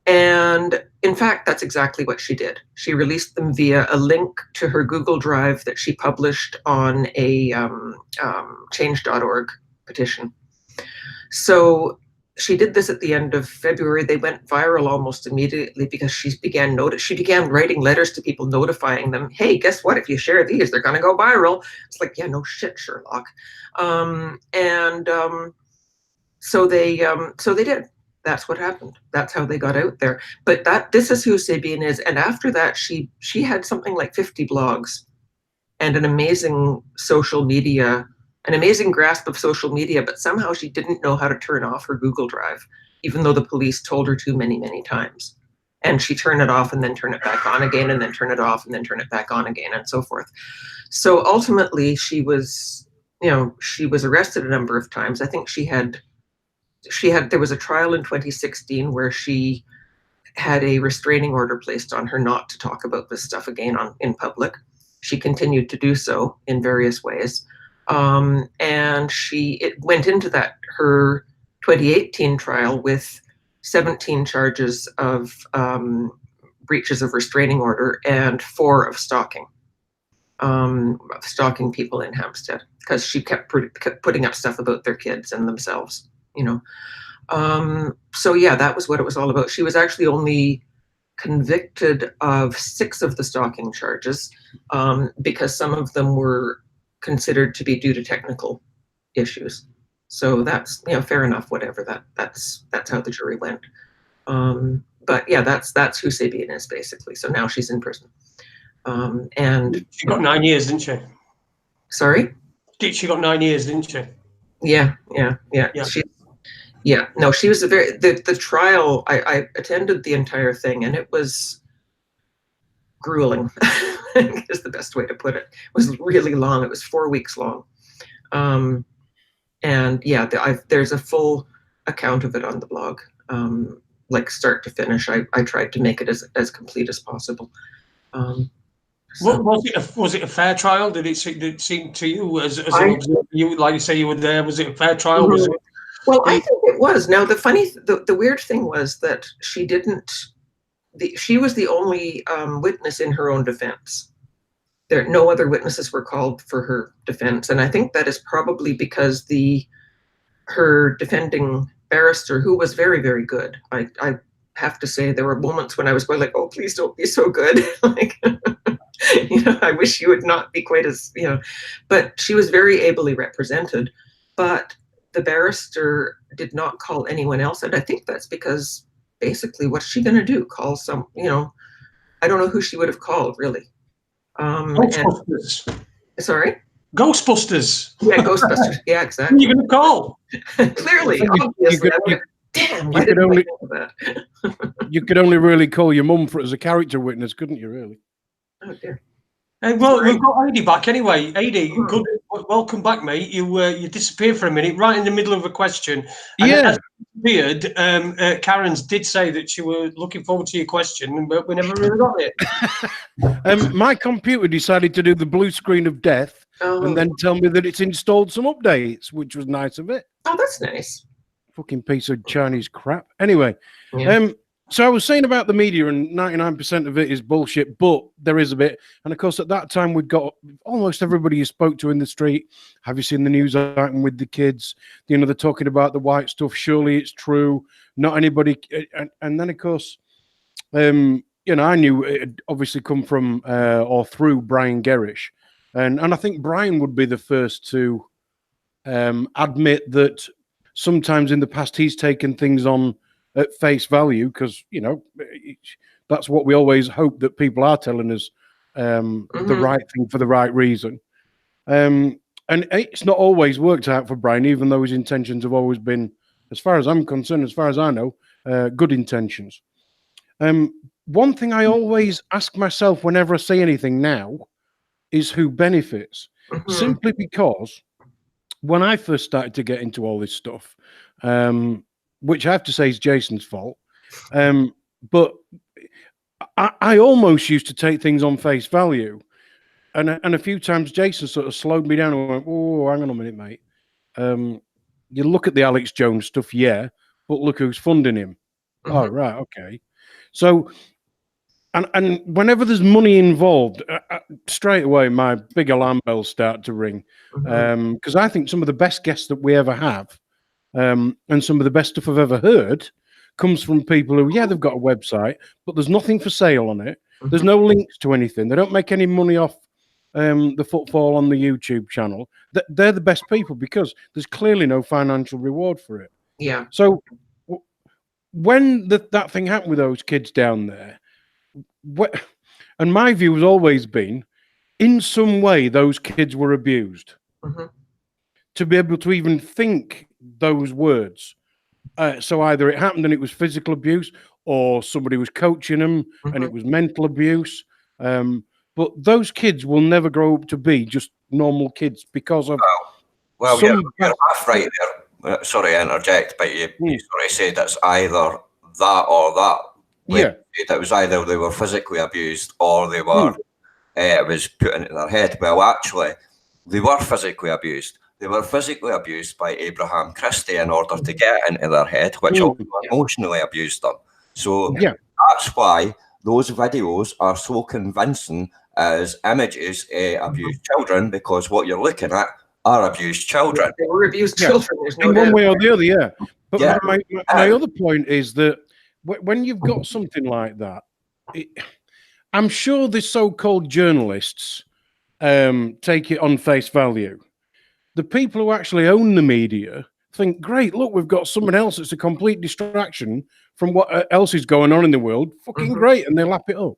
And in fact, that's exactly what she did. She released them via a link to her Google Drive that she published on a change.org petition. So she did this at the end of February. They went viral almost immediately because she began writing letters to people notifying them, hey, guess what? If you share these, they're going to go viral. It's like, yeah, no shit, Sherlock. So they did. That's what happened. That's how they got out there. But this is who Sabine is. And after that, she had something like 50 blogs and an amazing grasp of social media, but somehow she didn't know how to turn off her Google Drive, even though the police told her to many, many times. And she turned it off and then turn it back on again, and then turn it off and then turn it back on again, and so forth. So ultimately she was arrested a number of times. I think there was a trial in 2016 where she had a restraining order placed on her not to talk about this stuff again in public. She continued to do so in various ways. And it went into her 2018 trial with 17 charges of breaches of restraining order and 4 of stalking people in Hampstead, because she kept putting up stuff about their kids and themselves. So yeah, that was what it was all about. She was actually only convicted of 6 of the stalking charges, because some of them were considered to be due to technical issues. So that's, fair enough, whatever, that's how the jury went. But yeah, that's who Sabine is basically. So now she's in prison. And she got 9 years, didn't she? Sorry? She got 9 years, didn't she? Yeah. She was the trial. I attended the entire thing, and it was grueling. I think is the best way to put it. It was really long. It was 4 weeks long. And yeah, there's a full account of it on the blog, like start to finish. I tried to make it as complete as possible. Was it a fair trial? Did it seem to you as you, like you say, you were there? Was it a fair trial? Mm-hmm. Was it? Well, I think it was. Now, the weird thing was that she was the only witness in her own defense. No other witnesses were called for her defense, and I think that is probably because her defending barrister, who was very, very good. I have to say, there were moments when I was going like, "Oh, please don't be so good." Like, I wish you would not be quite as, But she was very ably represented, but the barrister did not call anyone else, and I think that's because basically, what's she going to do? Call some, I don't know who she would have called, really. Ghostbusters. Sorry? Ghostbusters. Yeah, Ghostbusters. Yeah, exactly. Who are you going to call? Clearly, obviously. Damn, why didn't I think of that? You could only really call your mum as a character witness, couldn't you, really? Oh, dear. Well, we've got Adi back anyway. Adi, good. Welcome back, mate. You disappeared for a minute, right in the middle of a question. And yeah. As you disappeared, Karen's did say that you were looking forward to your question, but we never really got it. My computer decided to do the blue screen of death and then tell me that it's installed some updates, which was nice of it. Oh, that's nice. fucking piece of Chinese crap. Anyway, Yeah. so I was saying about the media, and 99% of it is bullshit, but there is a bit. And of course, at that time, we'd got almost everybody you spoke to in the street. Have you seen the news item with the kids? You know, they're talking about the white stuff. Surely it's true. Not anybody. And then, of course, you know, I knew it had obviously come from or through Brian Gerrish. And I think Brian would be the first to admit that sometimes in the past he's taken things on at face value, because, you know, that's what we always hope, that people are telling us the right thing for the right reason. And it's not always worked out for Brian, even though his intentions have always been, as far as I'm concerned, as far as I know, good intentions. One thing I always ask myself whenever I say anything now is who benefits. Simply because when I first started to get into all this stuff, which I have to say is Jason's fault, but I almost used to take things on face value, and a few times Jason sort of slowed me down and went, "Oh, hang on a minute, mate. You look at the Alex Jones stuff, yeah, but look who's funding him." Oh, right, okay. So, and whenever there's money involved, straight away my big alarm bells start to ring, because I think some of the best guests that we ever have, and some of the best stuff I've ever heard, comes from people who, yeah, they've got a website, but there's nothing for sale on it. There's no links to anything. They don't make any money off the footfall on the YouTube channel. They're the best people because there's clearly no financial reward for it. Yeah. So when that thing happened with those kids down there, and my view has always been, in some way, those kids were abused. To be able to even think those words. So either it happened and it was physical abuse, or somebody was coaching them and it was mental abuse. But those kids will never grow up to be just normal kids because of. Well, you're half right there. Sorry to interject, but you sort of said it's either that or that. Yeah. It was either they were physically abused or they were it was put into their head. Well, actually, they were physically abused. They were physically abused by Abraham Christie in order to get into their head, which also emotionally abused them. So that's why those videos are so convincing as images of abused children, because what you're looking at are abused children. They were abused children. There's no in one way or the other, yeah. But my other point is that when you've got something like that, I'm sure the so-called journalists take it on face value. The people who actually own the media think, great, look, we've got someone else that's a complete distraction from what else is going on in the world. Fucking great. And they lap it up.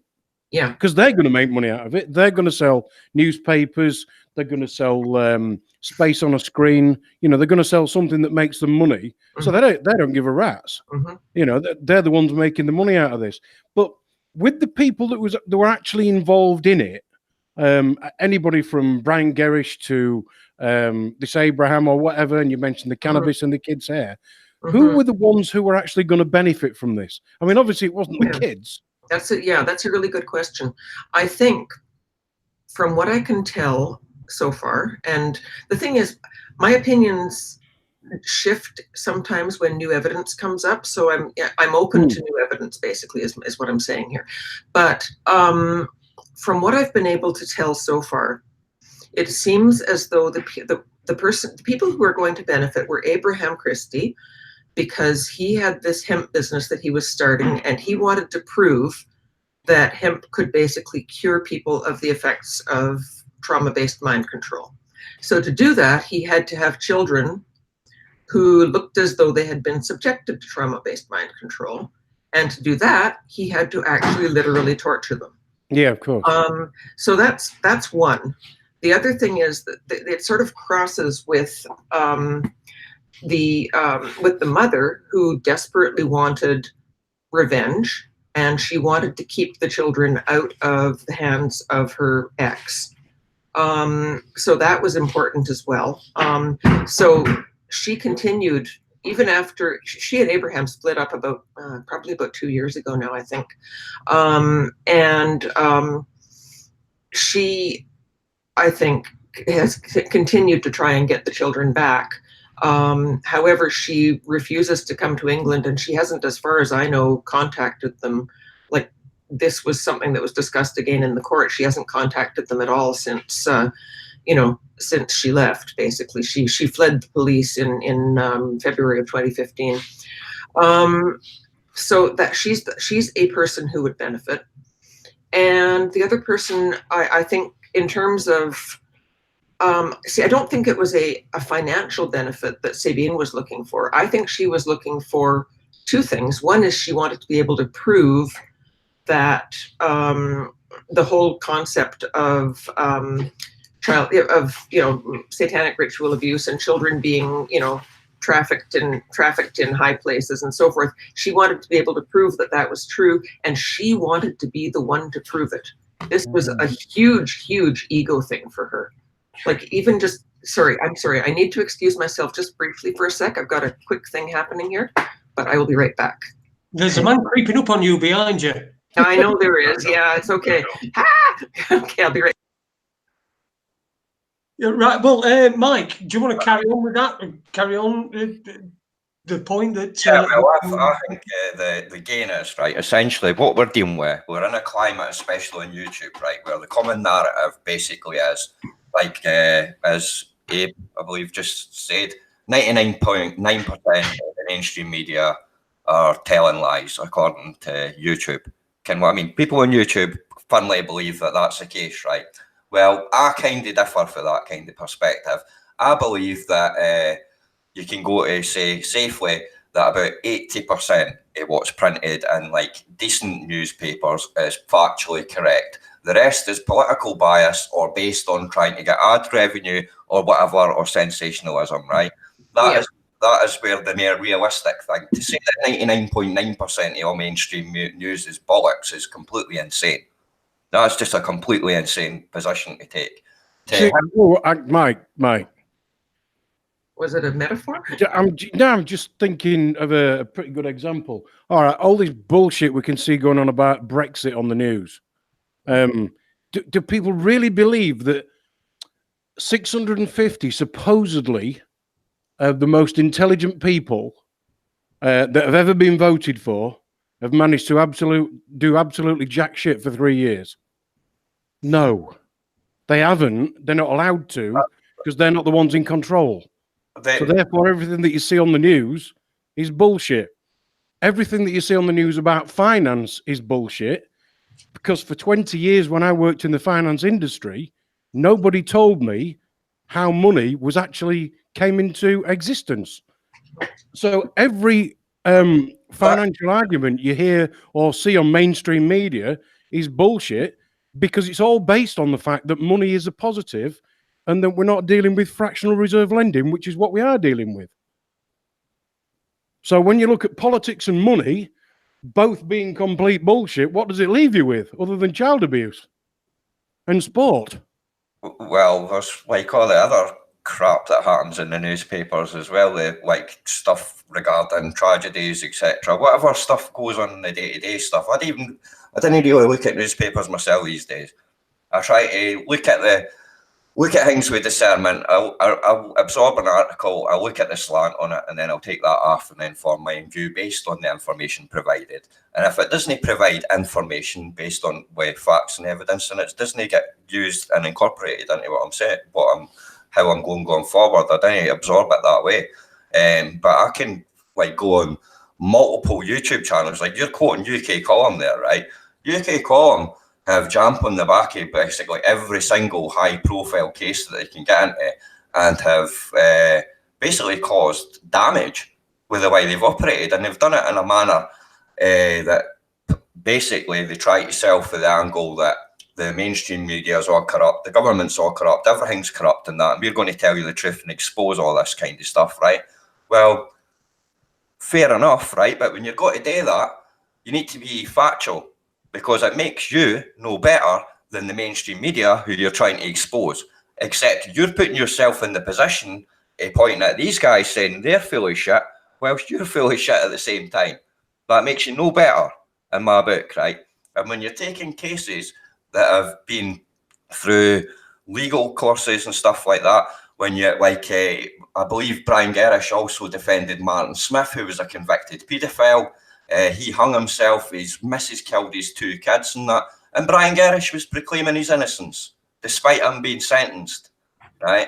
Yeah. Because they're going to make money out of it. They're going to sell newspapers. They're going to sell space on a screen. You know, they're going to sell something that makes them money. So they don't give a rat's. You know, they're the ones making the money out of this. But with the people that were actually involved in it, anybody from Brian Gerrish to this Abraham or whatever, and you mentioned the cannabis and the kids' hair, who were the ones who were actually going to benefit from this? I mean, obviously it wasn't the kids. That's it. Yeah, that's a really good question. I think from what I can tell so far, and the thing is, my opinions shift sometimes when new evidence comes up. So I'm open to new evidence, basically, is what I'm saying here. But from what I've been able to tell so far, it seems as though the people who are going to benefit were Abraham Christie, because he had this hemp business that he was starting, and he wanted to prove that hemp could basically cure people of the effects of trauma-based mind control. So to do that, he had to have children who looked as though they had been subjected to trauma-based mind control. And to do that, he had to actually literally torture them. Yeah, of course. So that's one. The other thing is that it sort of crosses with the mother, who desperately wanted revenge, and she wanted to keep the children out of the hands of her ex. So that was important as well. So she continued even after she and Abraham split up probably about 2 years ago now, I think. She, I think, has continued to try and get the children back. However, she refuses to come to England, and she hasn't, as far as I know, contacted them. Like, this was something that was discussed again in the court. She hasn't contacted them at all since, since she left. Basically, she fled the police in February of 2015. So that she's a person who would benefit, and the other person, I think, in terms of. I don't think it was a financial benefit that Sabine was looking for. I think she was looking for two things. One is she wanted to be able to prove that the whole concept of satanic ritual abuse and children being, trafficked in high places and so forth. She wanted to be able to prove that that was true, and she wanted to be the one to prove it. This was a huge, huge ego thing for her. Like, even just, I'm sorry, I need to excuse myself just briefly for a sec. I've got a quick thing happening here, but I will be right back. There's a man creeping up on you behind you. I know there is. Yeah, it's okay. Okay, I'll be right. You're right. Well, Mike, do you want to carry on with that? Carry on the point that... I think the gain is, right, essentially what we're dealing with, we're in a climate, especially on YouTube, right, where the common narrative basically is, like, as Abe, I believe, just said, 99.9% of the mainstream media are telling lies, according to YouTube. What I mean? People on YouTube firmly believe that that's the case, right? Well, I kind of differ for that kind of perspective. I believe that you can go to, say, safely, that about 80% of what's printed in, like, decent newspapers is factually correct. The rest is political bias or based on trying to get ad revenue or whatever, or sensationalism, right? That is where the more realistic thing. To say that 99.9% of all mainstream news is bollocks is completely insane. That's just a completely insane position to take. Mike. Was it a metaphor? I'm just thinking of a pretty good example. All right, all this bullshit we can see going on about Brexit on the news. Do people really believe that 650 supposedly of the most intelligent people that have ever been voted for have managed to do absolutely jack shit for 3 years? No, they haven't. They're not allowed to, because they're not the ones in control. So therefore, everything that you see on the news is bullshit. Everything that you see on the news about finance is bullshit, because for 20 years when I worked in the finance industry, nobody told me how money was actually came into existence. So every financial argument you hear or see on mainstream media is bullshit, because it's all based on the fact that money is a positive and that we're not dealing with fractional reserve lending, which is what we are dealing with. So when you look at politics and money, both being complete bullshit, what does it leave you with other than child abuse and sport? Well, there's like all the other crap that happens in the newspapers as well, the like stuff regarding tragedies, etc. Whatever stuff goes on in the day-to-day stuff. I didn't really look at newspapers myself these days. I try to look at things with discernment. I'll absorb an article, I'll look at the slant on it, and then I'll take that off and then form my own view based on the information provided. And if it doesn't provide information based on facts and evidence, and it doesn't get used and incorporated into what I'm saying, how I'm going forward, I don't absorb it that way. But I can like go on multiple YouTube channels, like you're quoting UK Column there, right? UK Column have jumped on the back of basically every single high-profile case that they can get into, and have basically caused damage with the way they've operated, and they've done it in a manner that basically they try to sell for the angle that the mainstream media is all corrupt, the government's all corrupt, everything's corrupt and that, and we're going to tell you the truth and expose all this kind of stuff, right? Well, fair enough, right? But when you've got to do that, you need to be factual, because it makes you no better than the mainstream media who you're trying to expose, except you're putting yourself in the position of pointing at these guys saying they're full of shit, whilst you're full of shit at the same time. That makes you no better in my book, right? And when you're taking cases that have been through legal courses and stuff like that, when you, like, I believe Brian Gerrish also defended Martin Smith, who was a convicted paedophile. He hung himself, his missus killed his 2 kids and that. And Brian Gerrish was proclaiming his innocence, despite him being sentenced, right?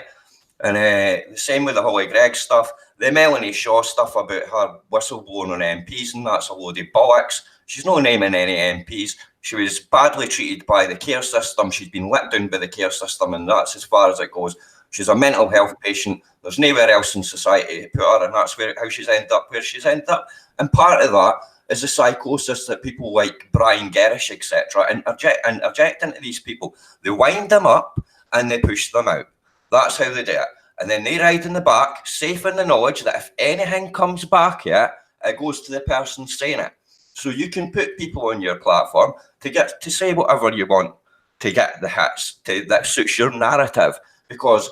And the same with the Holly Gregg stuff. The Melanie Shaw stuff about her whistleblowing on MPs, and that's a load of bollocks. She's not naming any MPs. She was badly treated by the care system. She's been let down by the care system, and that's as far as it goes. She's a mental health patient. There's nowhere else in society to put her, and that's how she's ended up where she's ended up. And part of that is the psychosis that people like Brian Gerrish, etc., interject into these people. They wind them up and they push them out. That's how they do it. And then they ride in the back, safe in the knowledge that if anything comes back, it goes to the person saying it. So you can put people on your platform to get to say whatever you want to get the hits that suits your narrative, because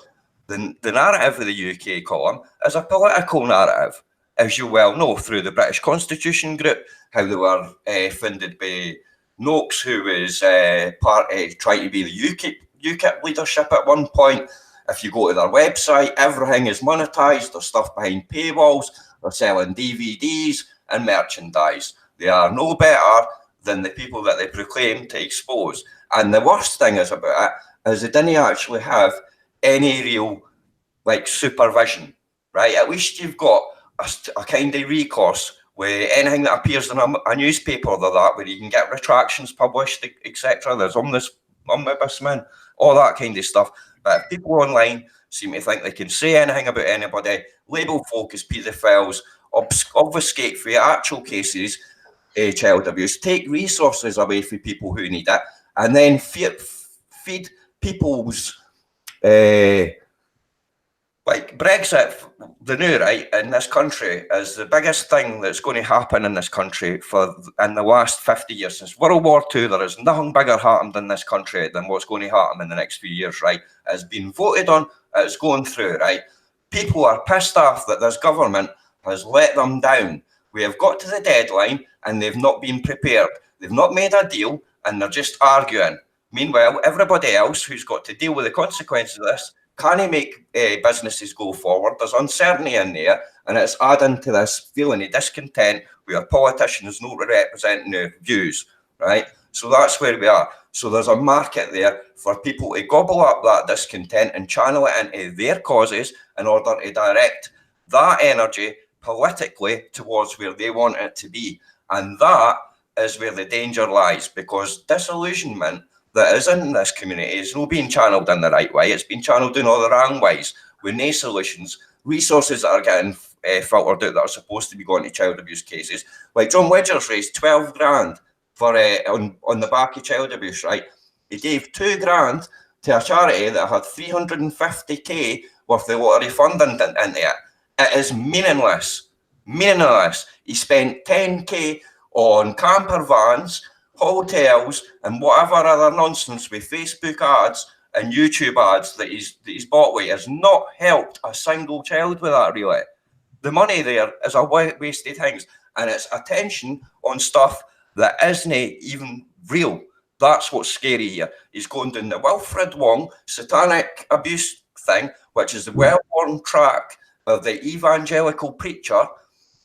the narrative of the UK column is a political narrative, as you well know, through the British Constitution Group, how they were funded by Noakes, who was trying to be the UKIP leadership at one point. If you go to their website, everything is monetized. There's stuff behind paywalls. They're selling DVDs and merchandise. They are no better than the people that they proclaim to expose. And the worst thing is about it is they didn't actually have any real, like, supervision, right? At least you've got a kind of recourse where anything that appears in a newspaper or that, where you can get retractions published, etc. There's ombudsman, all that kind of stuff. But people online seem to think they can say anything about anybody, label folk as paedophiles, obfuscate for actual cases, child abuse, take resources away from people who need it, and then feed people's like Brexit, the new right in this country is the biggest thing that's going to happen in this country in the last 50 years. Since World War II, there is nothing bigger happened in this country than what's going to happen in the next few years, right? It's been voted on, it's going through, right? People are pissed off that this government has let them down. We have got to the deadline and they've not been prepared. They've not made a deal and they're just arguing. Meanwhile, everybody else who's got to deal with the consequences of this can't make businesses go forward. There's uncertainty in there, and it's adding to this feeling of discontent where politicians not representing their views, right? So that's where we are. So there's a market there for people to gobble up that discontent and channel it into their causes in order to direct that energy politically towards where they want it to be. And that is where the danger lies, because disillusionment that is in this community is not being channeled in the right way. It's been channeled in all the wrong ways, with no solutions, resources that are getting filtered out that are supposed to be going to child abuse cases. Like Jon Wedger's raised 12 grand for on the back of child abuse, right? He gave 2 grand to a charity that had 350k worth of lottery funding into it. It is meaningless, meaningless. He spent 10k on camper vans, hotels, and whatever other nonsense with Facebook ads and YouTube ads that he's bought with. Has not helped a single child with that, really. The money there is a wasted things, and it's attention on stuff that isn't even real. That's what's scary here. He's going down the Wilfred Wong satanic abuse thing, which is the well-worn track of the evangelical preacher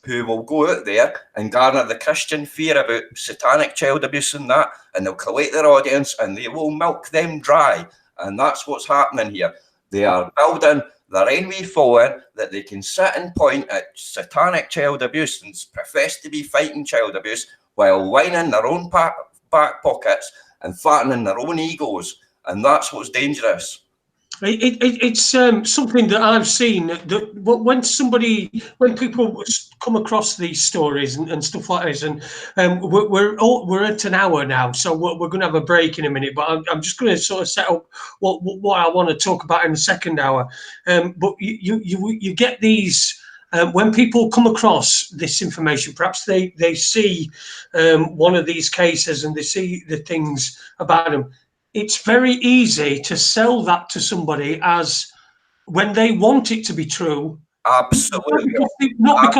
who will go out there and garner the Christian fear about satanic child abuse and that, and they'll collate their audience and they will milk them dry. And that's what's happening here. They are building their own wee following that they can sit and point at satanic child abuse and profess to be fighting child abuse while lining their own back pockets and fattening their own egos. And that's what's dangerous. It's something that I've seen that when people come across these stories and stuff like this, and we're at an hour now, so we're going to have a break in a minute. But I'm just going to sort of set up what I want to talk about in the second hour. But you get these. When people come across this information, perhaps they see one of these cases and they see the things about them. It's very easy to sell that to somebody as when they want it to be true, Absolutely. Not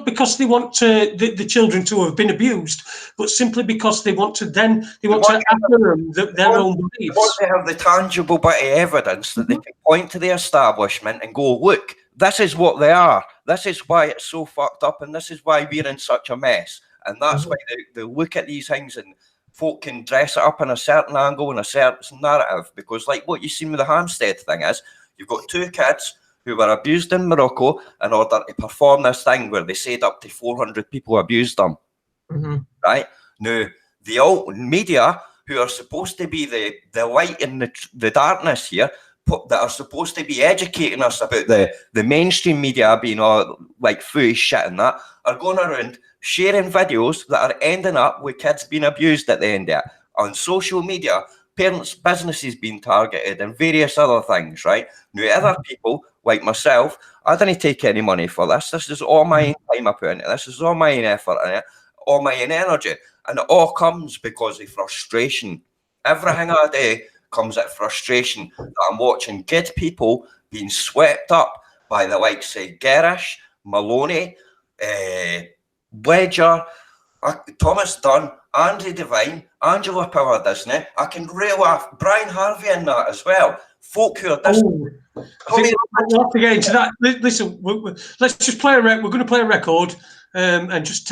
because they want the children to have been abused, but simply because they want to affirm their own beliefs. They want to have the tangible bit of evidence that they can point to the establishment and go, look, this is what they are. This is why it's so fucked up, and this is why we're in such a mess. And that's why they look at these things, and folk can dress it up in a certain angle and a certain narrative. Because like what you've seen with the Hampstead thing is, you've got 2 kids who were abused in Morocco in order to perform this thing where they said up to 400 people abused them. Right? Now, the old media, who are supposed to be the light in the darkness here, that are supposed to be educating us about the mainstream media being all like foolish shit and that, are going around sharing videos that are ending up with kids being abused at the end of it. On social media, parents' businesses being targeted and various other things, right? Now, other people, like myself, I didn't take any money for this. This is all my time I put into this. This is all my effort in it, all my energy. And it all comes because of frustration. Everything I do comes at frustration that I'm watching good people being swept up by the likes of Garish, Maloney, Wedger, Thomas Dunn, Andrew Devine, Angela Power Disney. I can reel off Brian Harvey in that as well. Folk who are we'll have to get into that. Listen, let's just play we're going to play a record and just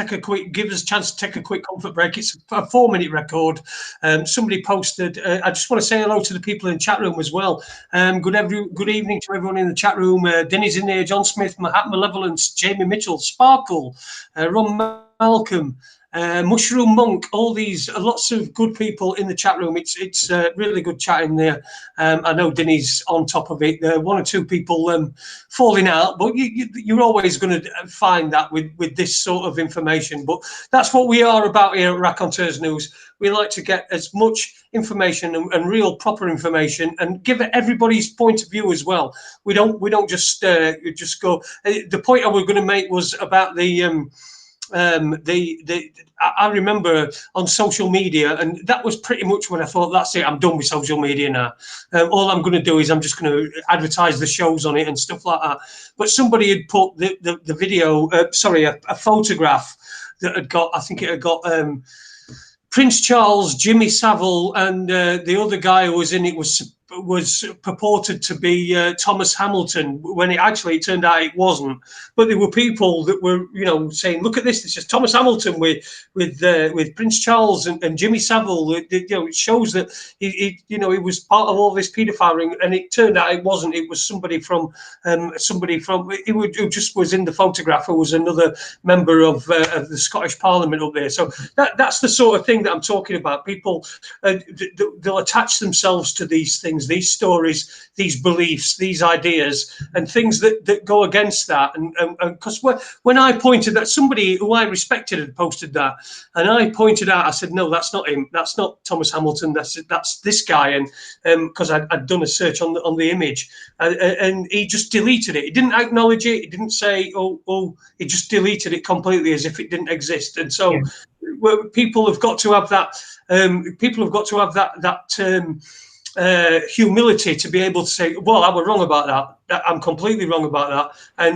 give us a chance to take a quick comfort break. It's a 4-minute record. Somebody posted, I just want to say hello to the people in the chat room as well. Good evening to everyone in the chat room. Denny's in there, John Smith, Mahat Malevolence, Jamie Mitchell, Sparkle, Ron Malcolm, Mushroom Monk, all these, lots of good people in the chat room. It's really good chatting there. I know Denny's on top of it. There are 1 or 2 people falling out, but you're always going to find that with this sort of information. But that's what we are about here at Raconteurs News. We like to get as much information and real proper information, and give it everybody's point of view as well. We don't just go. The point I was going to make was about I remember on social media, and that was pretty much when I thought, that's it, I'm done with social media now. All I'm going to do is I'm just going to advertise the shows on it and stuff like that. But somebody had put the video, a photograph that had got, I think it had got Prince Charles, Jimmy Savile, and the other guy who was in it was purported to be Thomas Hamilton, when it turned out it wasn't. But there were people that were, saying, "Look at this! This is Thomas Hamilton with Prince Charles and Jimmy Savile." It shows that he was part of all this paedophiling, and it turned out it wasn't. It was somebody from who just was in the photograph, who was another member of the Scottish Parliament up there. So that's the sort of thing that I'm talking about. People they'll attach themselves to these things, these stories, these beliefs, these ideas, and things that go against that. And because when I pointed that, somebody who I respected had posted that, and I pointed out, I said, no, that's not him. That's not Thomas Hamilton. That's this guy. And because I'd done a search on the image, and he just deleted it. He didn't acknowledge it. He didn't say, oh, he just deleted it completely as if it didn't exist. And so people have got to have that. People have got to have that humility to be able to say, well, I was wrong about that. I'm completely wrong about that,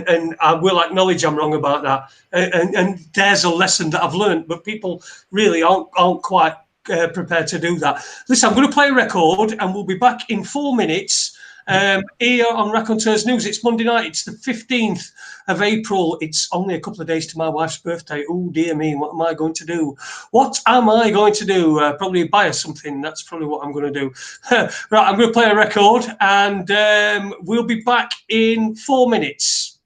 and I will acknowledge I'm wrong about that. And there's a lesson that I've learned, but people really aren't quite prepared to do that. Listen, I'm going to play a record, and we'll be back in 4 minutes. Here on Raconteurs News. It's Monday night. It's the 15th of April. It's only a couple of days to my wife's birthday. Oh dear me, what am I going to do? What am I going to do? Probably buy her something. That's probably what I'm going to do. Right, I'm going to play a record, and we'll be back in 4 minutes.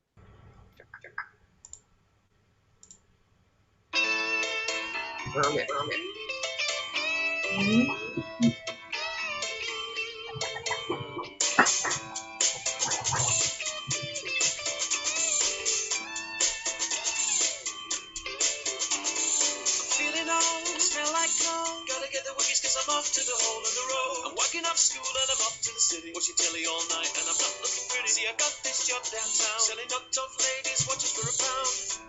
Off to the hole in the road. I'm walking off school and I'm off to the city, watching telly all night and I'm not looking pretty. See, I got this job downtown, selling knocked off ladies watches for £1.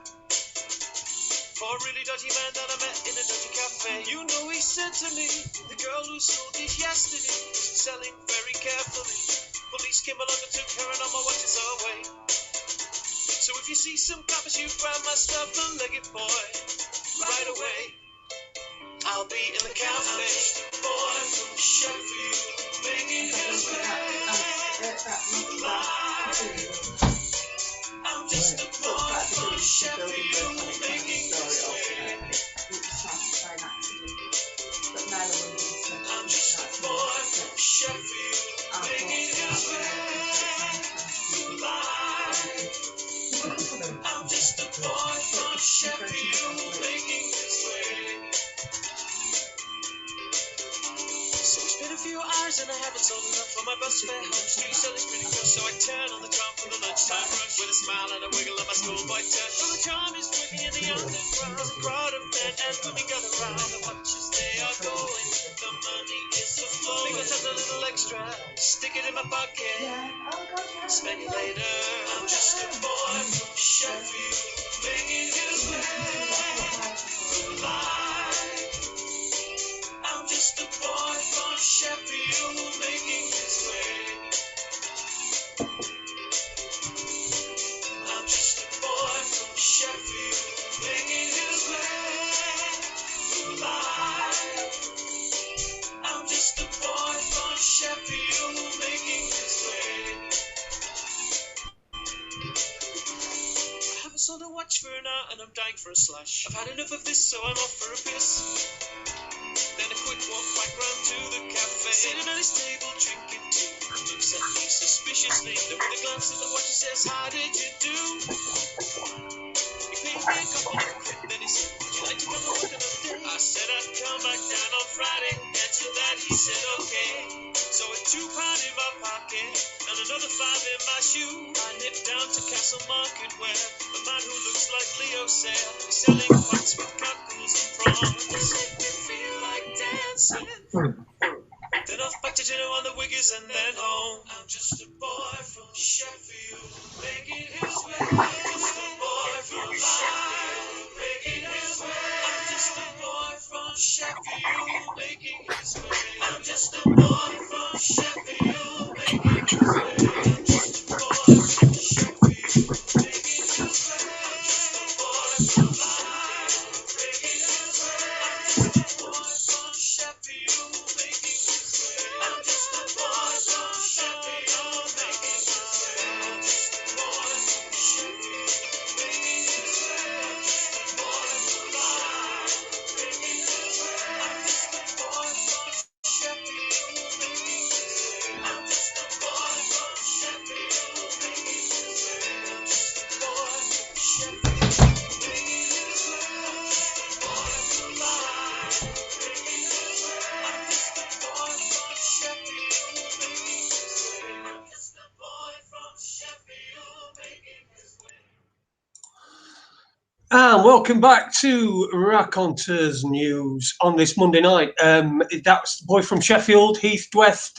For a really dodgy man that I met in a dodgy cafe. You know, he said to me, the girl who sold these yesterday wasn't selling very carefully. Police came along and took her and all my watches away. So if you see some coppers, you grab myself a leggy boy. Right away, I'll be in the cafe. Boy from Sheffield, making his way. I'm just a boy from Sheffield, making his way. I'm just a boy from Sheffield, making his way. I'm just a boy from Sheffield, making his way. So it's been a few hours and I haven't sold enough for my bus fare home. Street sell is pretty good, so I turn on the tram for the lunchtime rush with a smile and a wiggle of my schoolboy touch. Well, the charm is working in the underground. There's a crowd of men and women gather round. The watches they are going, the money is a flowing. Because there's a little extra, stick it in my pocket, spend it later. I'm just a boy from Sheffield, making his way through life. I'm just a boy from Sheffield, making his way. I'm just a boy from Sheffield, making his way through life. I'm just a boy from Sheffield, making his way. I haven't sold a watch for an hour and I'm dying for a slash. I've had enough of this, so I'm off for a piss. Then a quick walk back round to the cafe. Sitting at his table drinking tea. Looks at me suspiciously. Then with a glance at the watch he says, how did you do? He paid me a couple of quid. Then he said, would you like to come and work another day? I said I'd come back down on Friday. And to that he said okay. So with £2 in my pocket and another 5 in my shoe, I nipped down to Castle Market where a man who looks like Leo said he's selling pots with cockles and prawns. Make me feel like dancing. Then off back to dinner on the Wiggers and then home. I'm just a boy from Sheffield, making his way. Just a boy from Sheffield, making his way. I'm just a boy from Sheffield, making his way. I'm just a boy from Sheffield, making his way. I'm just a boy from Sheffield, making his way. I'm just a boy from Sheffield, making his way. I'm just a boy from Sheffield, making his way. I'm just a boy from Sheffield, making his way. I'm just a boy from Sheffield, making his way. I'm just a boy from life, making his way. I'm just a boy from Sheffield, making his way. I'm just a boy from Sheffield, making his way. I'm just a boy from Sheffield, making his way. I'm just a boy from life, making his way. I'm just a boy from Sheffield, making his way. I'm just a boy from Sheffield, making his way. And welcome back to Raconteurs News on this Monday night. That's the boy from Sheffield, Heath Dwetht.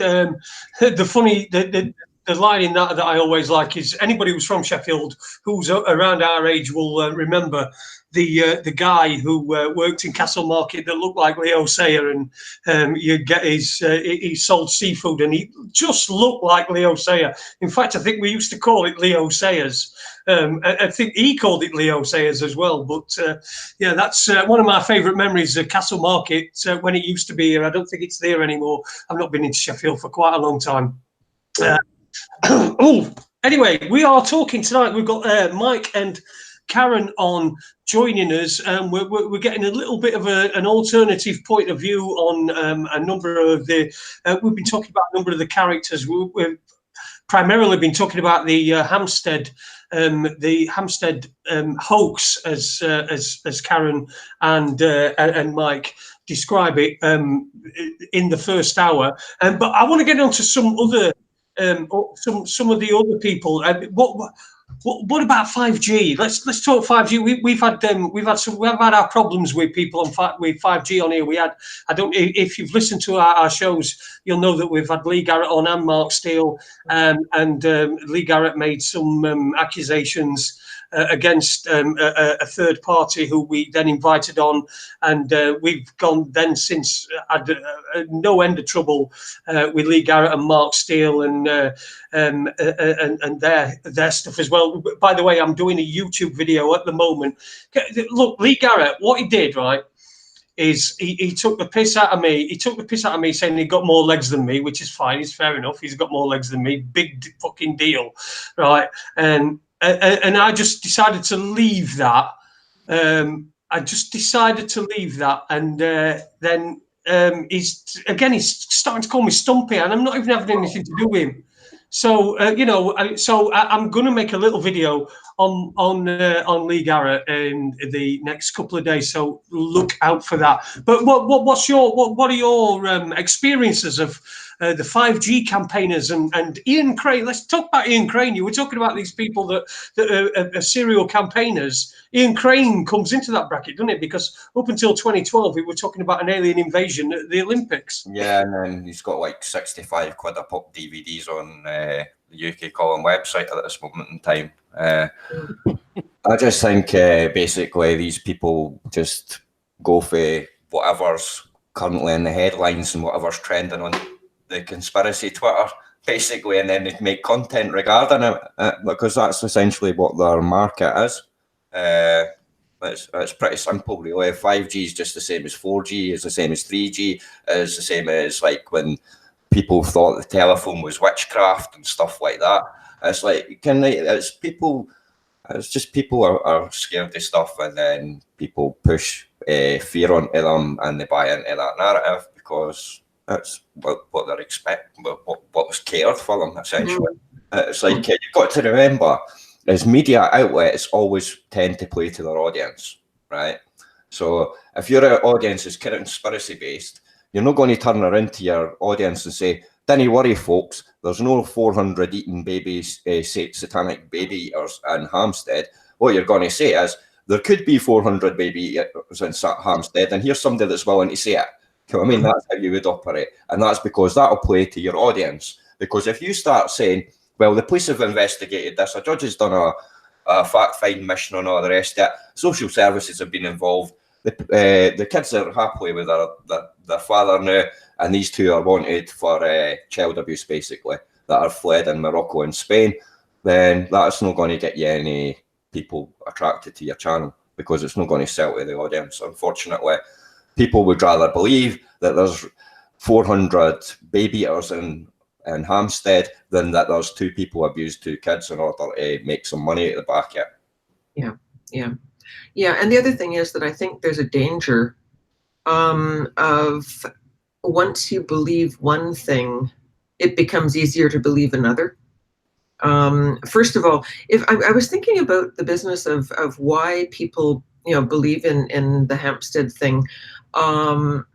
The line in that I always like is anybody who's from Sheffield who's around our age will remember the guy who worked in Castle Market that looked like Leo Sayer, and you get he sold seafood and he just looked like Leo Sayer. In fact, I think we used to call it Leo Sayers. I think he called it Leo Sayers as well. But yeah, that's one of my favourite memories of Castle Market when it used to be here. I don't think it's there anymore. I've not been into Sheffield for quite a long time. Anyway, we are talking tonight. We've got Mike and Karen on joining us, and we're getting a little bit of an alternative point of view on a number of the. We've been talking about a number of the characters. We've primarily been talking about the Hampstead hoax, as Karen and Mike describe it in the first hour. But I want to get on to some other. Some of the other people. What about 5G? Let's talk 5G. We've had our problems with people with 5G on here. I don't. If you've listened to our shows, you'll know that we've had Lee Garrett on and Mark Steele, and Lee Garrett made some accusations against a third party who we then invited on, and we've gone then since had no end of trouble with Lee Garrett and Mark Steele and their stuff as well. By the way, I'm doing a YouTube video at the moment. Look, Lee Garrett, what he did, right, is he took the piss out of me. He took the piss out of me saying he got more legs than me, which is fine. It's fair enough. He's got more legs than me. Big fucking deal, right? And I just decided to leave that. I just decided to leave that, and then he's starting to call me Stumpy, and I'm not even having anything to do with him. So I'm going to make a little video on Lee Garrett in the next couple of days. So look out for that. But what are your experiences of the 5G campaigners and Ian Crane? Let's talk about Ian Crane. You were talking about these people that are serial campaigners. Ian Crane comes into that bracket, doesn't it? Because up until 2012, we were talking about an alien invasion at the Olympics. Yeah, and then he's got like 65 quid a pop DVDs on the UK Column website at this moment in time. I just think basically these people just go for whatever's currently in the headlines and whatever's trending on the conspiracy Twitter, basically, and then they make content regarding it because that's essentially what their market is. It's pretty simple, really. 5G is just the same as 4G, is the same as 3G, is the same as like when people thought the telephone was witchcraft and stuff like that. It's like, it's just people are scared of stuff, and then people push fear onto them and they buy into that narrative because that's what they're expecting, what was catered for them, essentially. It's like, you've got to remember, as media outlets always tend to play to their audience, right? So if your audience is conspiracy based, you're not going to turn around to your audience and say, "Don't worry, folks, there's no 400 eating babies, satanic baby eaters in Hampstead." What you're going to say is, there could be 400 baby eaters in Hampstead, and here's somebody that's willing to say it. You know what I mean? That's how you would operate. And that's because that'll play to your audience. Because if you start saying, well, the police have investigated this, a judge has done a fact-finding mission on all the rest of it, social services have been involved, the kids are happily with their father now, and these two are wanted for child abuse, basically, that are fled in Morocco and Spain, then that's not going to get you any people attracted to your channel, because it's not going to sell to the audience, unfortunately. People would rather believe that there's 400 baby eaters in Hampstead than that there's two people abused two kids in order to make some money at the back of it. Yeah. And the other thing is that I think there's a danger of once you believe one thing, it becomes easier to believe another. First of all, if I was thinking about the business of why people believe in the Hampstead thing, almost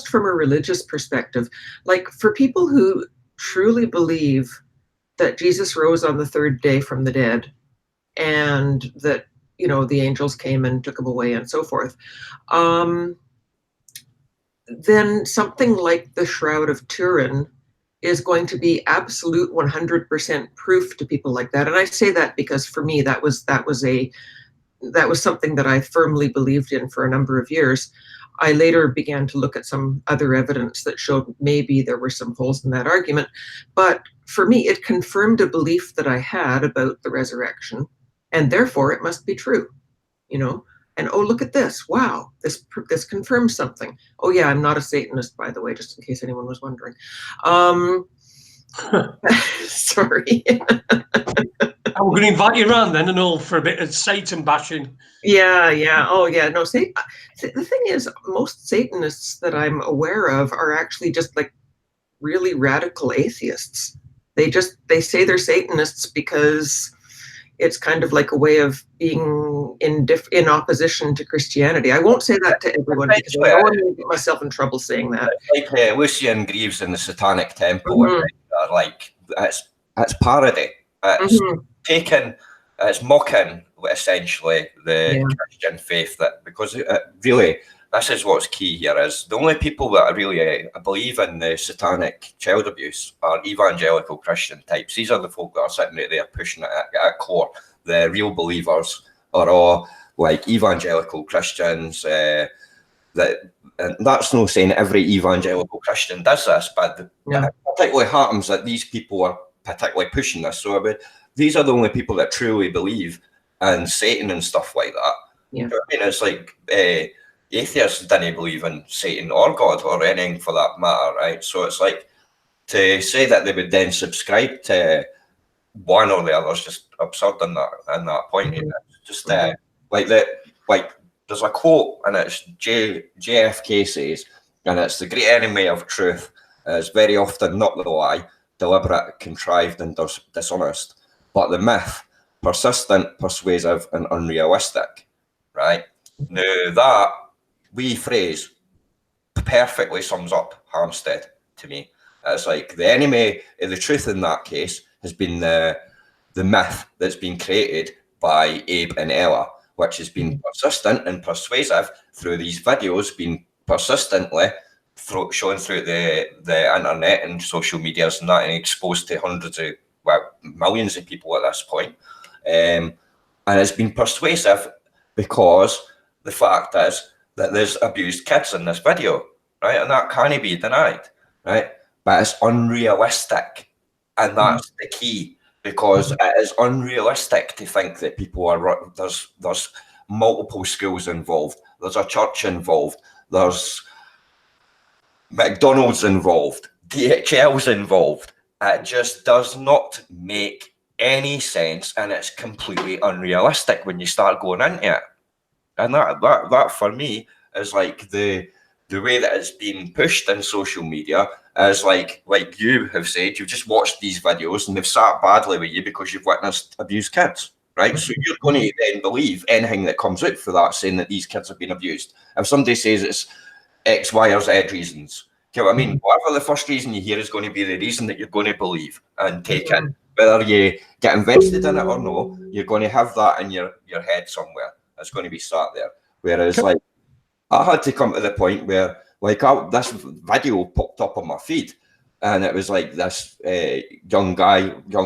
from a religious perspective, like for people who truly believe that Jesus rose on the third day from the dead, and that the angels came and took him away and so forth, then something like the Shroud of Turin is going to be absolute 100% proof to people like that. And I say that because for me that was something that I firmly believed in for a number of years. I later began to look at some other evidence that showed maybe there were some holes in that argument. But for me, it confirmed a belief that I had about the resurrection, and therefore it must be true, And oh, look at this! Wow, this confirms something. Oh yeah, I'm not a Satanist, by the way, just in case anyone was wondering. Sorry. We're going to invite you around then and all for a bit of Satan bashing. Yeah. Oh, yeah. No, the thing is, most Satanists that I'm aware of are actually just like really radical atheists. They say they're Satanists because it's kind of like a way of being in opposition to Christianity. I won't say that to everyone because I don't want to get myself in trouble saying that. Like Lucian Greaves in the Satanic Temple, like it's parody. It's taken, it's mocking essentially the Christian faith, that because really this is what's key here, is the only people that really believe in the satanic child abuse are evangelical Christian types. These are the folk that are sitting right there pushing it at core. the real believers are all like evangelical Christians. And that's no saying every evangelical Christian does this, but it particularly happens that these people are particularly pushing this. So these are the only people that truly believe in Satan and stuff like that. Yeah. You know what I mean? It's like atheists didn't believe in Satan or God or anything for that matter, right? So it's like, to say that they would then subscribe to one or the other is just absurd in that point. Mm-hmm. Just like there's a quote, and it's JFK says, and it's the great enemy of truth is very often not the lie, deliberate, contrived, and dishonest, but the myth, persistent, persuasive, and unrealistic. Right? Now that wee phrase perfectly sums up Hampstead to me. It's like the enemy of the truth in that case has been the myth that's been created by Abe and Ella, which has been persistent and persuasive through these videos, being persistently shown through the internet and social medias and that, and exposed to hundreds of, well, millions of people at this point. And it's been persuasive because the fact is that there's abused kids in this video, right? And that can't be denied, right? But it's unrealistic, and that's the key, because it is unrealistic to think that people are there's multiple schools involved, there's a church involved, there's McDonald's involved, DHL's involved. It just does not make any sense, and it's completely unrealistic when you start going into it. And that for me is like the way that it's being pushed in social media is like you have said, you've just watched these videos and they've sat badly with you because you've witnessed abused kids, right? So you're going to then believe anything that comes out for that, saying that these kids have been abused. If somebody says it's X, Y, or Z reasons, you know what I mean? Whatever the first reason you hear is going to be the reason that you're going to believe and take in. Whether you get invested in it or no, you're going to have that in your head somewhere. It's going to be sat there. Whereas, like, I had to come to the point where, like, this video popped up on my feed, and it was like this young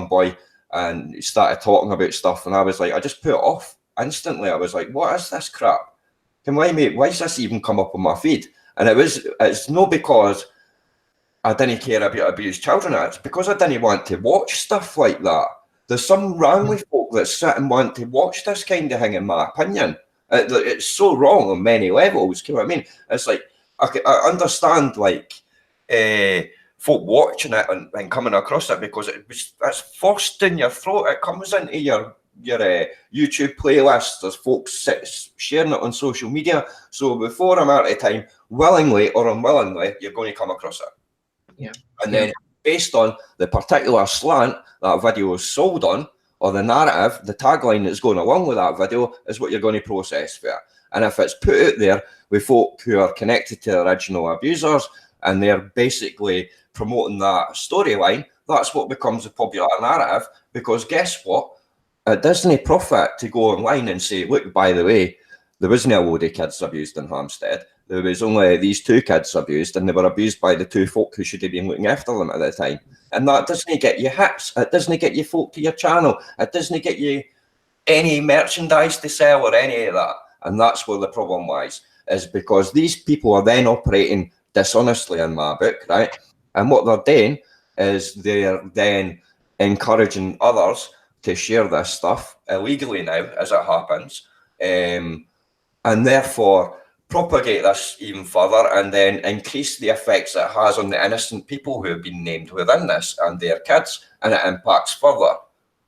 boy, and he started talking about stuff, and I was like, I just put it off instantly. I was like, what is this crap? Why is this even come up on my feed? And it's not because I didn't care about abused children. It's because I didn't want to watch stuff like that. There's something wrong with folk that sit and want to watch this kind of thing, in my opinion. It's so wrong on many levels. You know what I mean? It's like, I understand, like, folk watching it and coming across it because it's forced in your throat. It comes into your YouTube playlist. There's folks sharing it on social media. So before I'm out of time, willingly or unwillingly, you're going to come across it. Yeah. And then based on the particular slant that video is sold on, or the narrative, the tagline that's going along with that video is what you're going to process for it. And if it's put out there with folk who are connected to the original abusers and they're basically promoting that storyline, that's what becomes a popular narrative. Because guess what? It doesn't profit to go online and say, look, by the way, there wasn't a load of kids abused in Hampstead. There was only these 2 kids abused, and they were abused by the 2 folk who should have been looking after them at the time. And that doesn't get you hits. It doesn't get you folk to your channel. It doesn't get you any merchandise to sell or any of that. And that's where the problem lies, is because these people are then operating dishonestly, in my book, right? And what they're doing is they're then encouraging others to share this stuff illegally now, as it happens, and therefore propagate this even further, and then increase the effects it has on the innocent people who have been named within this and their kids, and it impacts further.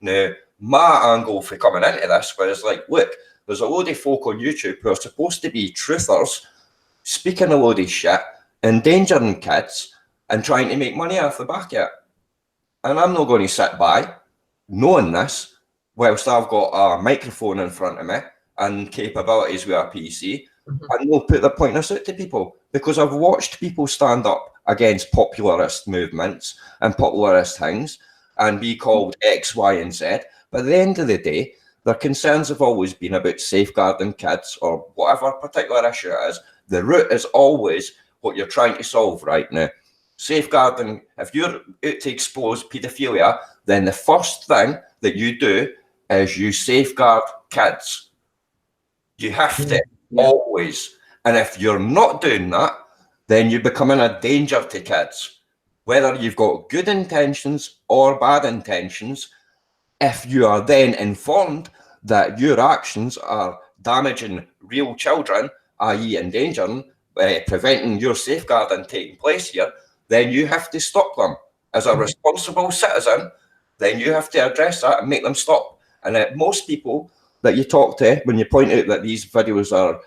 Now, my angle for coming into this was like, look, there's a load of folk on YouTube who are supposed to be truthers, speaking a load of shit, endangering kids, and trying to make money off the back of it. And I'm not going to sit by knowing this whilst I've got a microphone in front of me and capabilities with a PC, and we'll put the pointers out to people, because I've watched people stand up against popularist movements and popularist things and be called X, Y, and Z. But at the end of the day, their concerns have always been about safeguarding kids or whatever particular issue it is. The root is always what you're trying to solve right now. Safeguarding, if you're out to expose paedophilia, then the first thing that you do is you safeguard kids. You have to always. And if you're not doing that, then you're becoming a danger to kids. Whether you've got good intentions or bad intentions, if you are then informed that your actions are damaging real children, i.e. endangering, preventing your safeguarding taking place here, then you have to stop them. As a responsible citizen, then you have to address that and make them stop. And most people that you talk to, when you point out that these videos are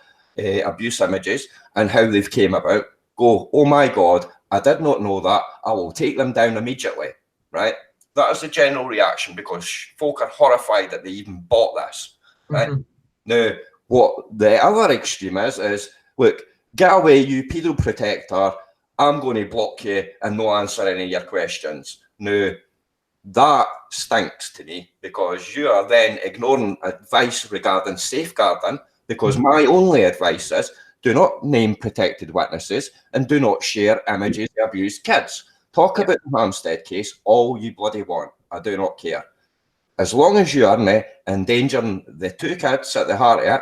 abuse images and how they've came about, go, oh my God, I did not know that. I will take them down immediately, right? That is the general reaction because folk are horrified that they even bought this, right? Now, what the other extreme is, look, get away, you pedo protector. I'm going to block you and not answer any of your questions. Now, that stinks to me because you are then ignoring advice regarding safeguarding, because my only advice is do not name protected witnesses and do not share images of abused kids. Talk about the Hampstead case all you bloody want. I do not care. As long as you are endangering the two kids at the heart of it,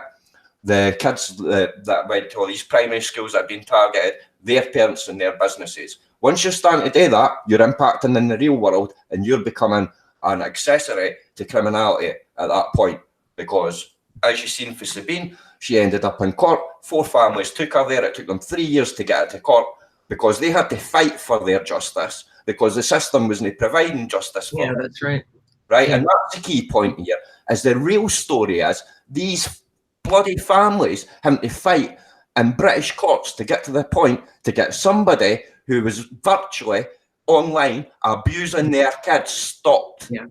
the kids that went to all these primary schools that have been targeted, their parents and their businesses. Once you're starting to do that, you're impacting in the real world and you're becoming an accessory to criminality at that point. Because as you've seen for Sabine, she ended up in court. 4 families took her there. It took them 3 years to get her to court because they had to fight for their justice because the system wasn't providing justice for them. Yeah, that's right. Right, and that's the key point here, is the real story is these bloody families having to fight in British courts to get to the point to get somebody who was virtually online abusing their kids stopped. Yeah.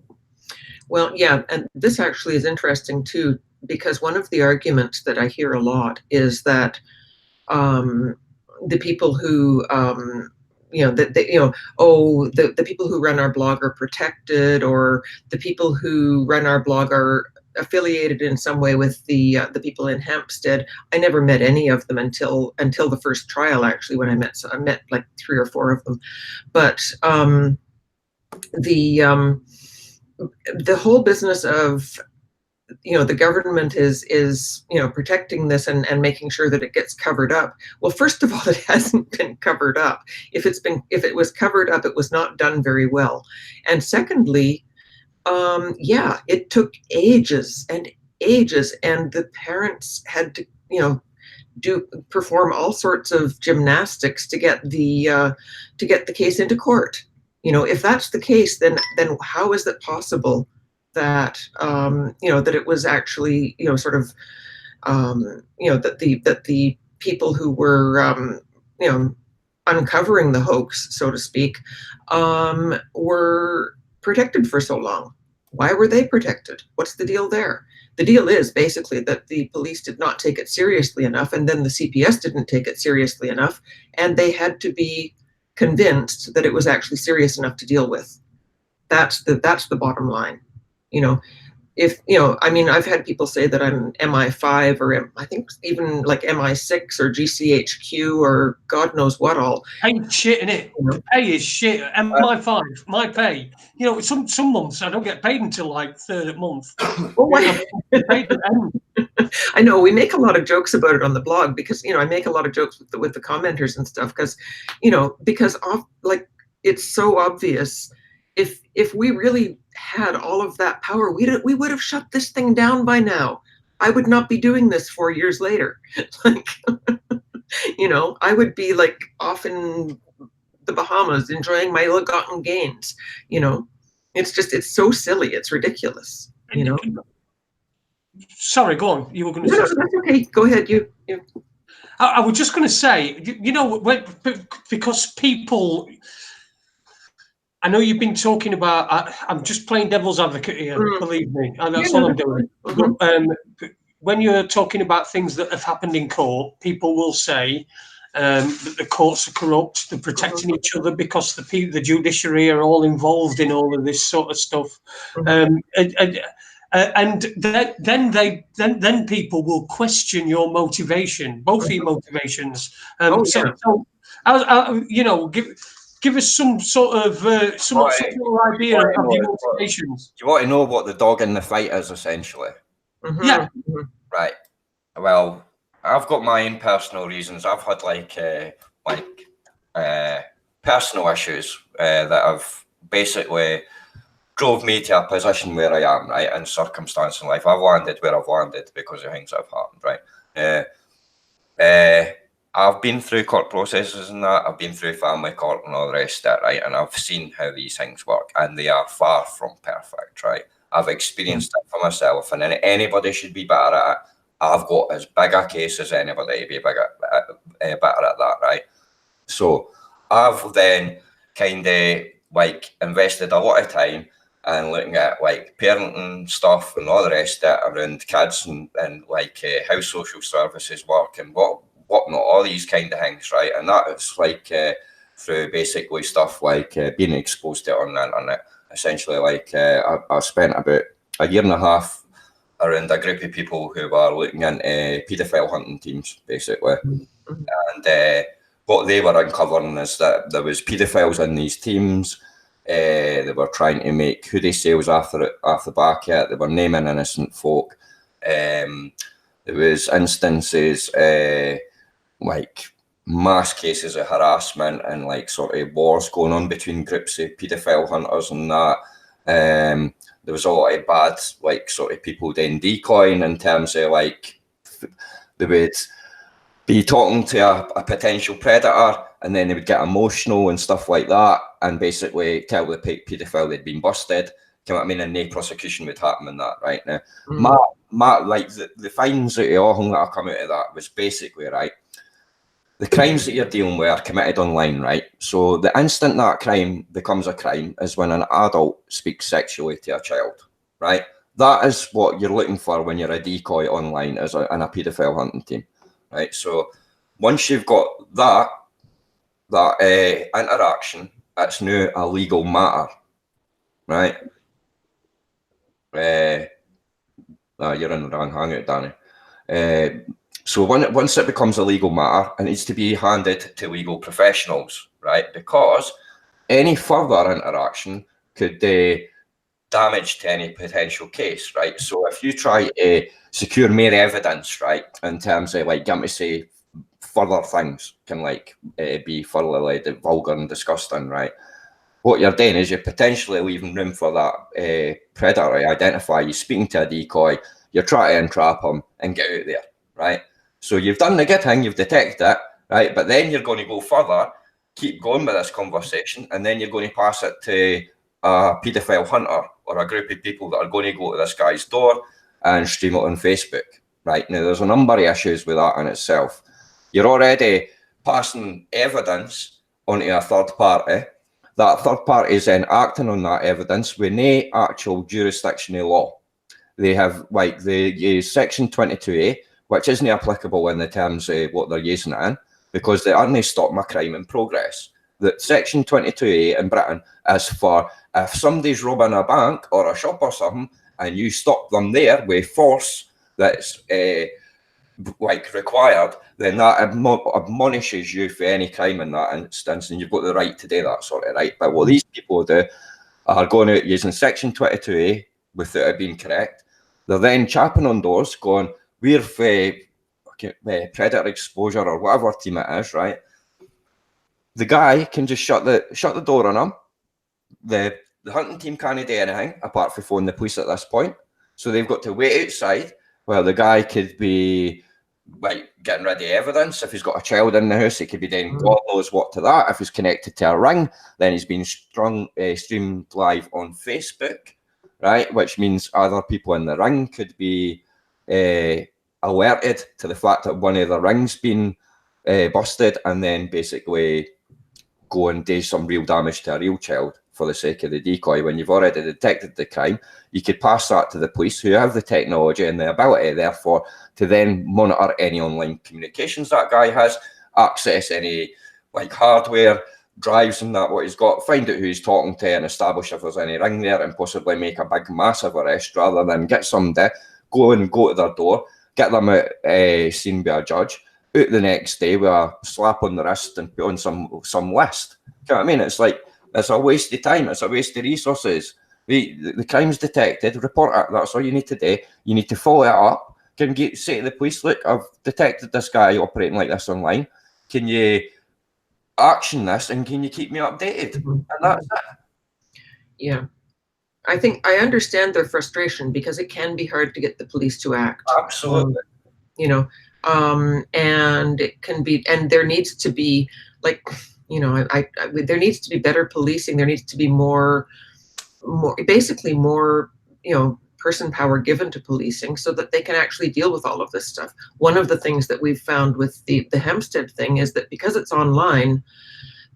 Well, yeah, and this actually is interesting too, because one of the arguments that I hear a lot is that the people who the people who run our blog are protected, or the people who run our blog are affiliated in some way with the people in Hampstead. I never met any of them until the first trial, actually, when I met like 3 or 4 of them. But the whole business of the government is protecting this and making sure that it gets covered up. Well, first of all, it hasn't been covered up. If it was covered up, it was not done very well. And secondly, it took ages and ages, and the parents had to perform all sorts of gymnastics to get the case into court. If that's the case, then how is it possible that that it was actually that the people who were uncovering the hoax, so to speak, were protected for so long? Why were they protected? What's the deal there? The deal is basically that the police did not take it seriously enough, and then the CPS didn't take it seriously enough, and they had to be convinced that it was actually serious enough to deal with. That's the bottom line. I've had people say that I'm MI5 or I think even like MI6 or GCHQ or God knows what all. Pay shit, innit? Pay is shit. MI5, my pay. Some months I don't get paid until like 3rd of month. I know we make a lot of jokes about it on the blog because I make a lot of jokes with the commenters and stuff because it's so obvious. If we really had all of that power, we would have shut this thing down by now. I would not be doing this 4 years later. I would be like off in the Bahamas enjoying my ill-gotten gains. It's so silly. It's ridiculous. Sorry, go on. You were going to say. No, that's okay. Go ahead. You. I was just going to say, because people. I know you've been talking about. I'm just playing devil's advocate here. Believe me, and that's all I'm doing. But, when you're talking about things that have happened in court, people will say that the courts are corrupt. They're protecting each other because the judiciary are all involved in all of this sort of stuff. And then people will question your motivation, both your motivations. give us some sort of some Right. sort of idea of your motivations. Do you want to know what the dog in the fight is, essentially? Yeah. Right. Well, I've got my own personal reasons. I've had personal issues that have basically drove me to a position where I am, right, in circumstance in life. I've landed where I've landed because of things that have happened, right? I've been through court processes and that. I've been through family court and all the rest of it, right? And I've seen how these things work, and they are far from perfect, right? I've experienced it for myself, and anybody should be better at it. I've got as big a case as anybody to be better at that, right? So I've then kind of like invested a lot of time and looking at like parenting stuff and all the rest of it around kids and like how social services work and whatnot, all these kind of things, right? And that's like through basically stuff like being exposed to it on the internet. Essentially, like I spent about a year and a half around a group of people who were looking into paedophile hunting teams, basically. And what they were uncovering is that there was paedophiles in these teams. They were trying to make hoodie sales off the back of it. They were naming innocent folk. There was instances like mass cases of harassment and like sort of wars going on between groups of paedophile hunters and that. There was a lot of bad like sort of people then decoying in terms of like they would be talking to a potential predator and then they would get emotional and stuff like that and basically tell the paedophile they'd been busted. You know what I mean? And no prosecution would happen in that, right? Now, like the fines that all that have come out of that was basically, right, the crimes that you're dealing with are committed online, right? So the instant that crime becomes a crime is when an adult speaks sexually to a child, right? That is what you're looking for when you're a decoy online in a paedophile hunting team, right? So once you've got that interaction, it's now a legal matter, right? You're in the wrong hangout, Danny. So once it becomes a legal matter, it needs to be handed to legal professionals, right? Because any further interaction could damage to any potential case, right? So if you try to secure more evidence, right, in terms of like, get me say, further things can like be further like vulgar and disgusting, right? What you're doing is you're potentially leaving room for that predator to identify you, speaking to a decoy, you're trying to entrap him and get out there, right? So you've done the good thing, you've detected it, right? But then you're going to go further, keep going with this conversation, and then you're going to pass it to a paedophile hunter or a group of people that are going to go to this guy's door and stream it on Facebook, right? Now, there's a number of issues with that in itself. You're already passing evidence onto a third party. That third party is then acting on that evidence with no actual jurisdiction of law. They have, like, they use Section 22A, which isn't applicable in the terms of what they're using it in, because they only stop my crime in progress. That Section 22A in Britain is for if somebody's robbing a bank or a shop or something and you stop them there with force that's like required, then that admonishes you for any crime in that instance, and you've got the right to do that sort of right. But what these people do are going out using Section 22A without it being correct. They're then chapping on doors going, we're for predator exposure or whatever team it is, right? The guy can just shut the door on him. The hunting team can't do anything apart from phone the police at this point. So they've got to wait outside while the guy could be like getting rid of evidence. If he's got a child in the house, he could be doing God knows what to that. If he's connected to a ring, then he's being streamed live on Facebook, right? Which means other people in the ring could be alerted to the fact that one of the rings been busted, and then basically go and do some real damage to a real child for the sake of the decoy. When you've already detected the crime, you could pass that to the police, who have the technology and the ability, therefore, to then monitor any online communications that guy has, access any like hardware, drives and that, what he's got, find out who he's talking to and establish if there's any ring there, and possibly make a big massive arrest, rather than get somebody, go to their door, get them out, seen by a judge, out the next day with a slap on the wrist and put on some list, you know what I mean? It's like, it's a waste of time, it's a waste of resources. The crime's detected, report it, that's all you need to do. You need to follow it up. Can you say to the police, look, I've detected this guy operating like this online. Can you action this and can you keep me updated? And that's it. Yeah. I think I understand their frustration because it can be hard to get the police to act. Absolutely. You know, and it can be, and there needs to be, like, you know, there needs to be better policing. There needs to be more, basically more, you know, person power given to policing so that they can actually deal with all of this stuff. One of the things that we've found with the Hempstead thing is that because it's online,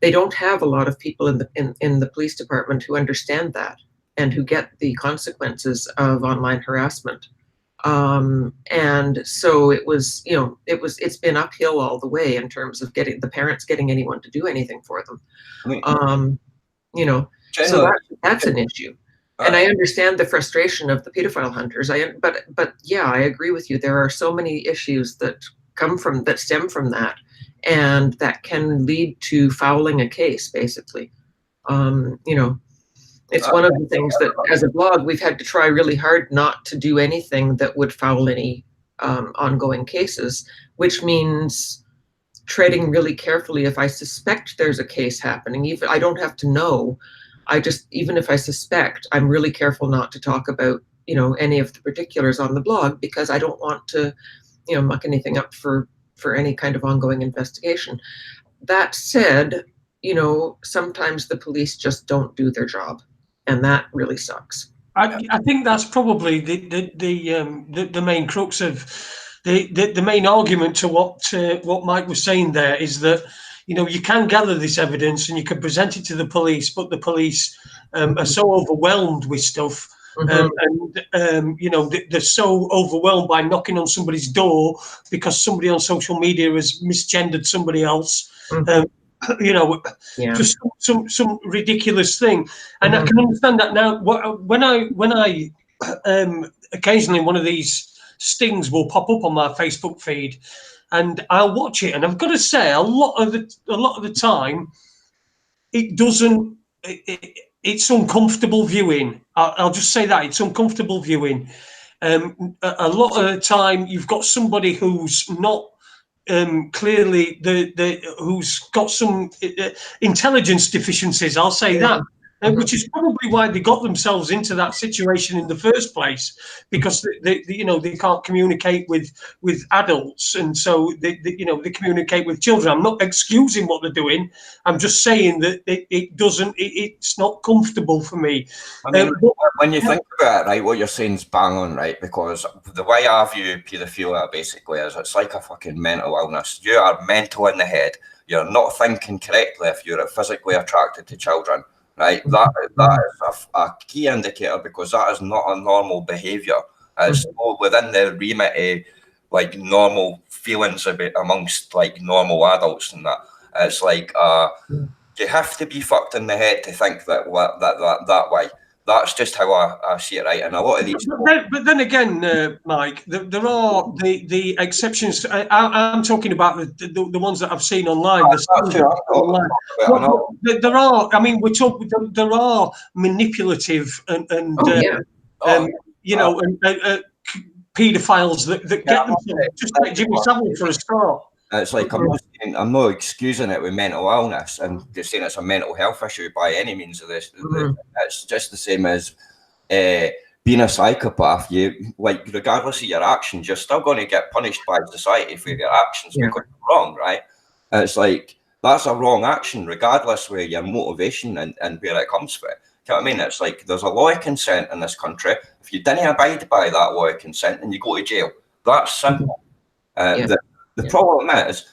they don't have a lot of people in the police department who understand that and who get the consequences of online harassment. And so it was, you know, it's been uphill all the way in terms of getting the parents getting anyone to do anything for them. You know, so that's an issue. And I understand the frustration of the pedophile hunters. But yeah, I agree with you. There are so many issues that stem from that, and that can lead to fouling a case, basically. You know, it's one of the things that, as a blog, we've had to try really hard not to do anything that would foul any ongoing cases, which means treading really carefully. If I suspect there's a case happening, even I don't have to know. Even if I suspect, I'm really careful not to talk about, you know, any of the particulars on the blog, because I don't want to, you know, muck anything up for any kind of ongoing investigation. That said, you know, sometimes the police just don't do their job, and that really sucks. I think that's probably the main crux of the main argument to what Mike was saying there, is that, you know, you can gather this evidence and you can present it to the police, but the police are so overwhelmed with stuff. You know, they're so overwhelmed by knocking on somebody's door because somebody on social media has misgendered somebody else. You know, just some ridiculous thing. And I can understand that now. When I occasionally one of these stings will pop up on my Facebook feed, and I'll watch it, and I've got to say, a lot of the time, it doesn't. It's uncomfortable viewing. I'll just say that it's uncomfortable viewing. A lot of the time, you've got somebody who's not clearly who's got some intelligence deficiencies. I'll say that. Which is probably why they got themselves into that situation in the first place, because they you know, they can't communicate with adults, and so they you know, they communicate with children. I'm not excusing what they're doing. I'm just saying that it's not comfortable for me. I mean, when you think about it, right, what you're saying is bang on, right? Because the way I view paedophilia basically is it's like a fucking mental illness. You are mental in the head. You're not thinking correctly if you're physically attracted to children. Right, that is a key indicator, because that is not a normal behaviour. It's not within the remit of like normal feelings amongst like normal adults, and that it's like you have to be fucked in the head to think that way. That's just how I see it, right? And a lot of these. But then again, Mike, there are the exceptions. I'm talking about the ones that I've seen online. There are. I mean, we're talking. There are manipulative and you know, paedophiles that get them, just like Jimmy Savile for a start. It's like I'm not excusing it with mental illness and just saying it's a mental health issue by any means of this. It's just the same as being a psychopath. You, like, regardless of your actions, you're still going to get punished by society for your actions because you're wrong, right? It's like that's a wrong action, regardless where your motivation and where it comes from. You know what I mean? It's like there's a law of consent in this country. If you didn't abide by that law of consent, then you go to jail. That's simple. The problem is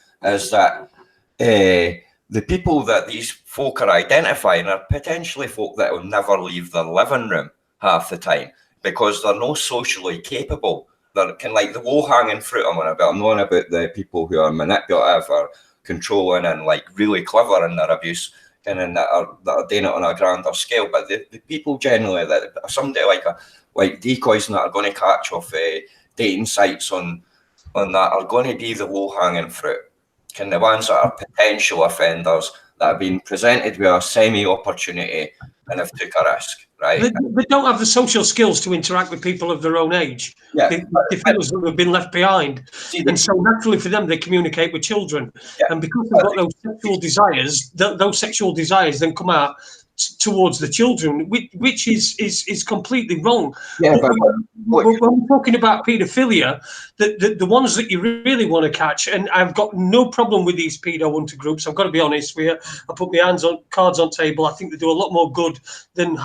that the people that these folk are identifying are potentially folk that will never leave their living room half the time because they're not socially capable. They're kind of like the low-hanging fruit I'm on about. I'm not about the people who are manipulative or controlling and like really clever in their abuse and that are doing it on a grander scale. But the people generally that somebody like decoys and that are going to catch off dating sites on that are going to be the low-hanging fruit. And the ones that are potential offenders, that have been presented with a semi-opportunity and have took a risk, right? They don't have the social skills to interact with people of their own age. Yeah. They feel as though they've been left behind. And so naturally for them, they communicate with children. Yeah. And because they've got those sexual desires then come out towards the children, which is completely wrong. Yeah, but when we're talking about paedophilia, the ones that you really want to catch, and I've got no problem with these pedo hunter groups. I've got to be honest. I put my cards on table. I think they do a lot more good than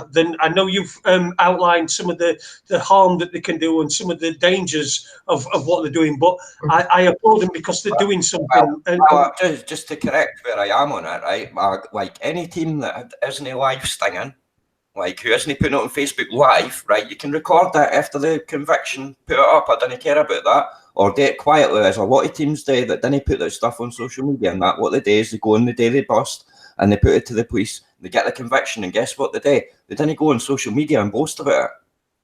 I know. You've outlined some of the harm that they can do and some of the dangers of what they're doing. But I applaud them because they're doing something. Just to correct where I am on it, right? Like any team that isn't live stinging, like who isn't putting it on Facebook live, right? You can record that after the conviction, put it up. I don't care about that, or do it quietly. There's a lot of teams there that didn't put that stuff on social media, and that what they do is they go on the day they bust and they put it to the police. They get the conviction, and guess what they do? They didn't go on social media and boast about it.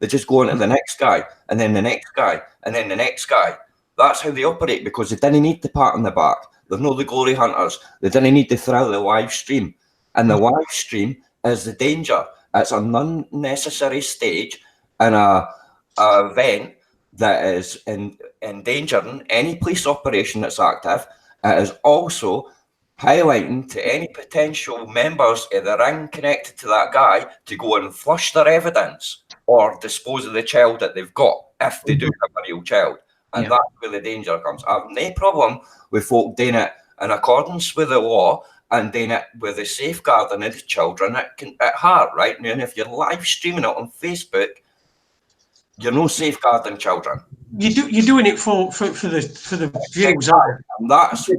They just go on to the next guy, and then the next guy, and then the next guy. That's how they operate, because they didn't need the pat on the back. They're not the glory hunters. They didn't need to thrill the live stream. And the live stream is the danger. It's an unnecessary stage and a event that is endangering any police operation that's active. It is also highlighting to any potential members of the ring connected to that guy to go and flush their evidence or dispose of the child that they've got, if they do have a real child. And that's where the danger comes. I have no problem with folk doing it in accordance with the law and doing it with the safeguarding of the children at heart, right? Now, and if you're live streaming it on Facebook, you're no safeguarding children. You're doing it for the views. And that's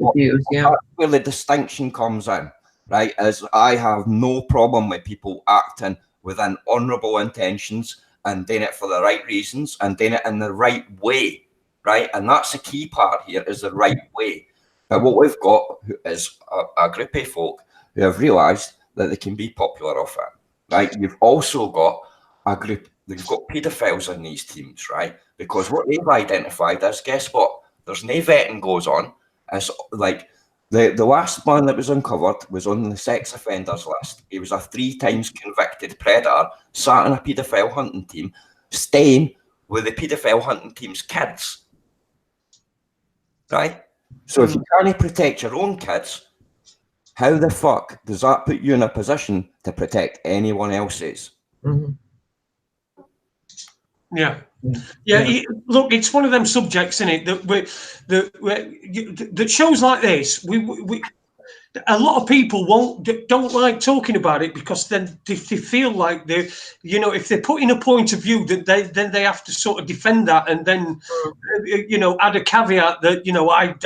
where the distinction comes in, right? Is I have no problem with people acting within honourable intentions and doing it for the right reasons and doing it in the right way, right? And that's the key part here, is the right way. But what we've got is a group of folk who have realised that they can be popular off it, right? You've also got a group, you've got paedophiles in these teams, right? Because what they've identified is, guess what? There's no vetting goes on. It's like the last man that was uncovered was on the sex offenders list. He was a 3 times convicted predator, sat on a paedophile hunting team, staying with the paedophile hunting team's kids, right? So if you can't protect your own kids, how the fuck does that put you in a position to protect anyone else's? Yeah. Look, it's one of them subjects, isn't it? That shows like this, a lot of people don't like talking about it, because then they feel like if they're putting a point of view, that then they have to sort of defend that, and then add a caveat that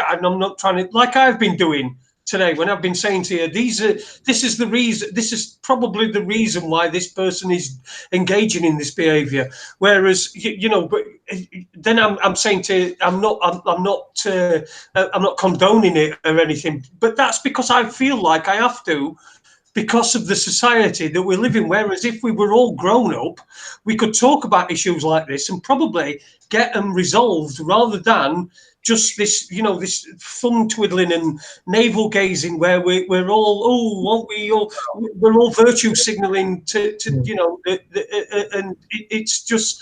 I'm not trying to, like I've been doing today when I've been saying to you, this is the reason, this is probably the reason why this person is engaging in this behavior. Whereas but then I'm saying to you, I'm not condoning it or anything, but that's because I feel like I have to, because of the society that we live in. Whereas if we were all grown up, we could talk about issues like this and probably get them resolved, rather than just this, this thumb twiddling and navel gazing, where we're all, we're all virtue signaling to and it's just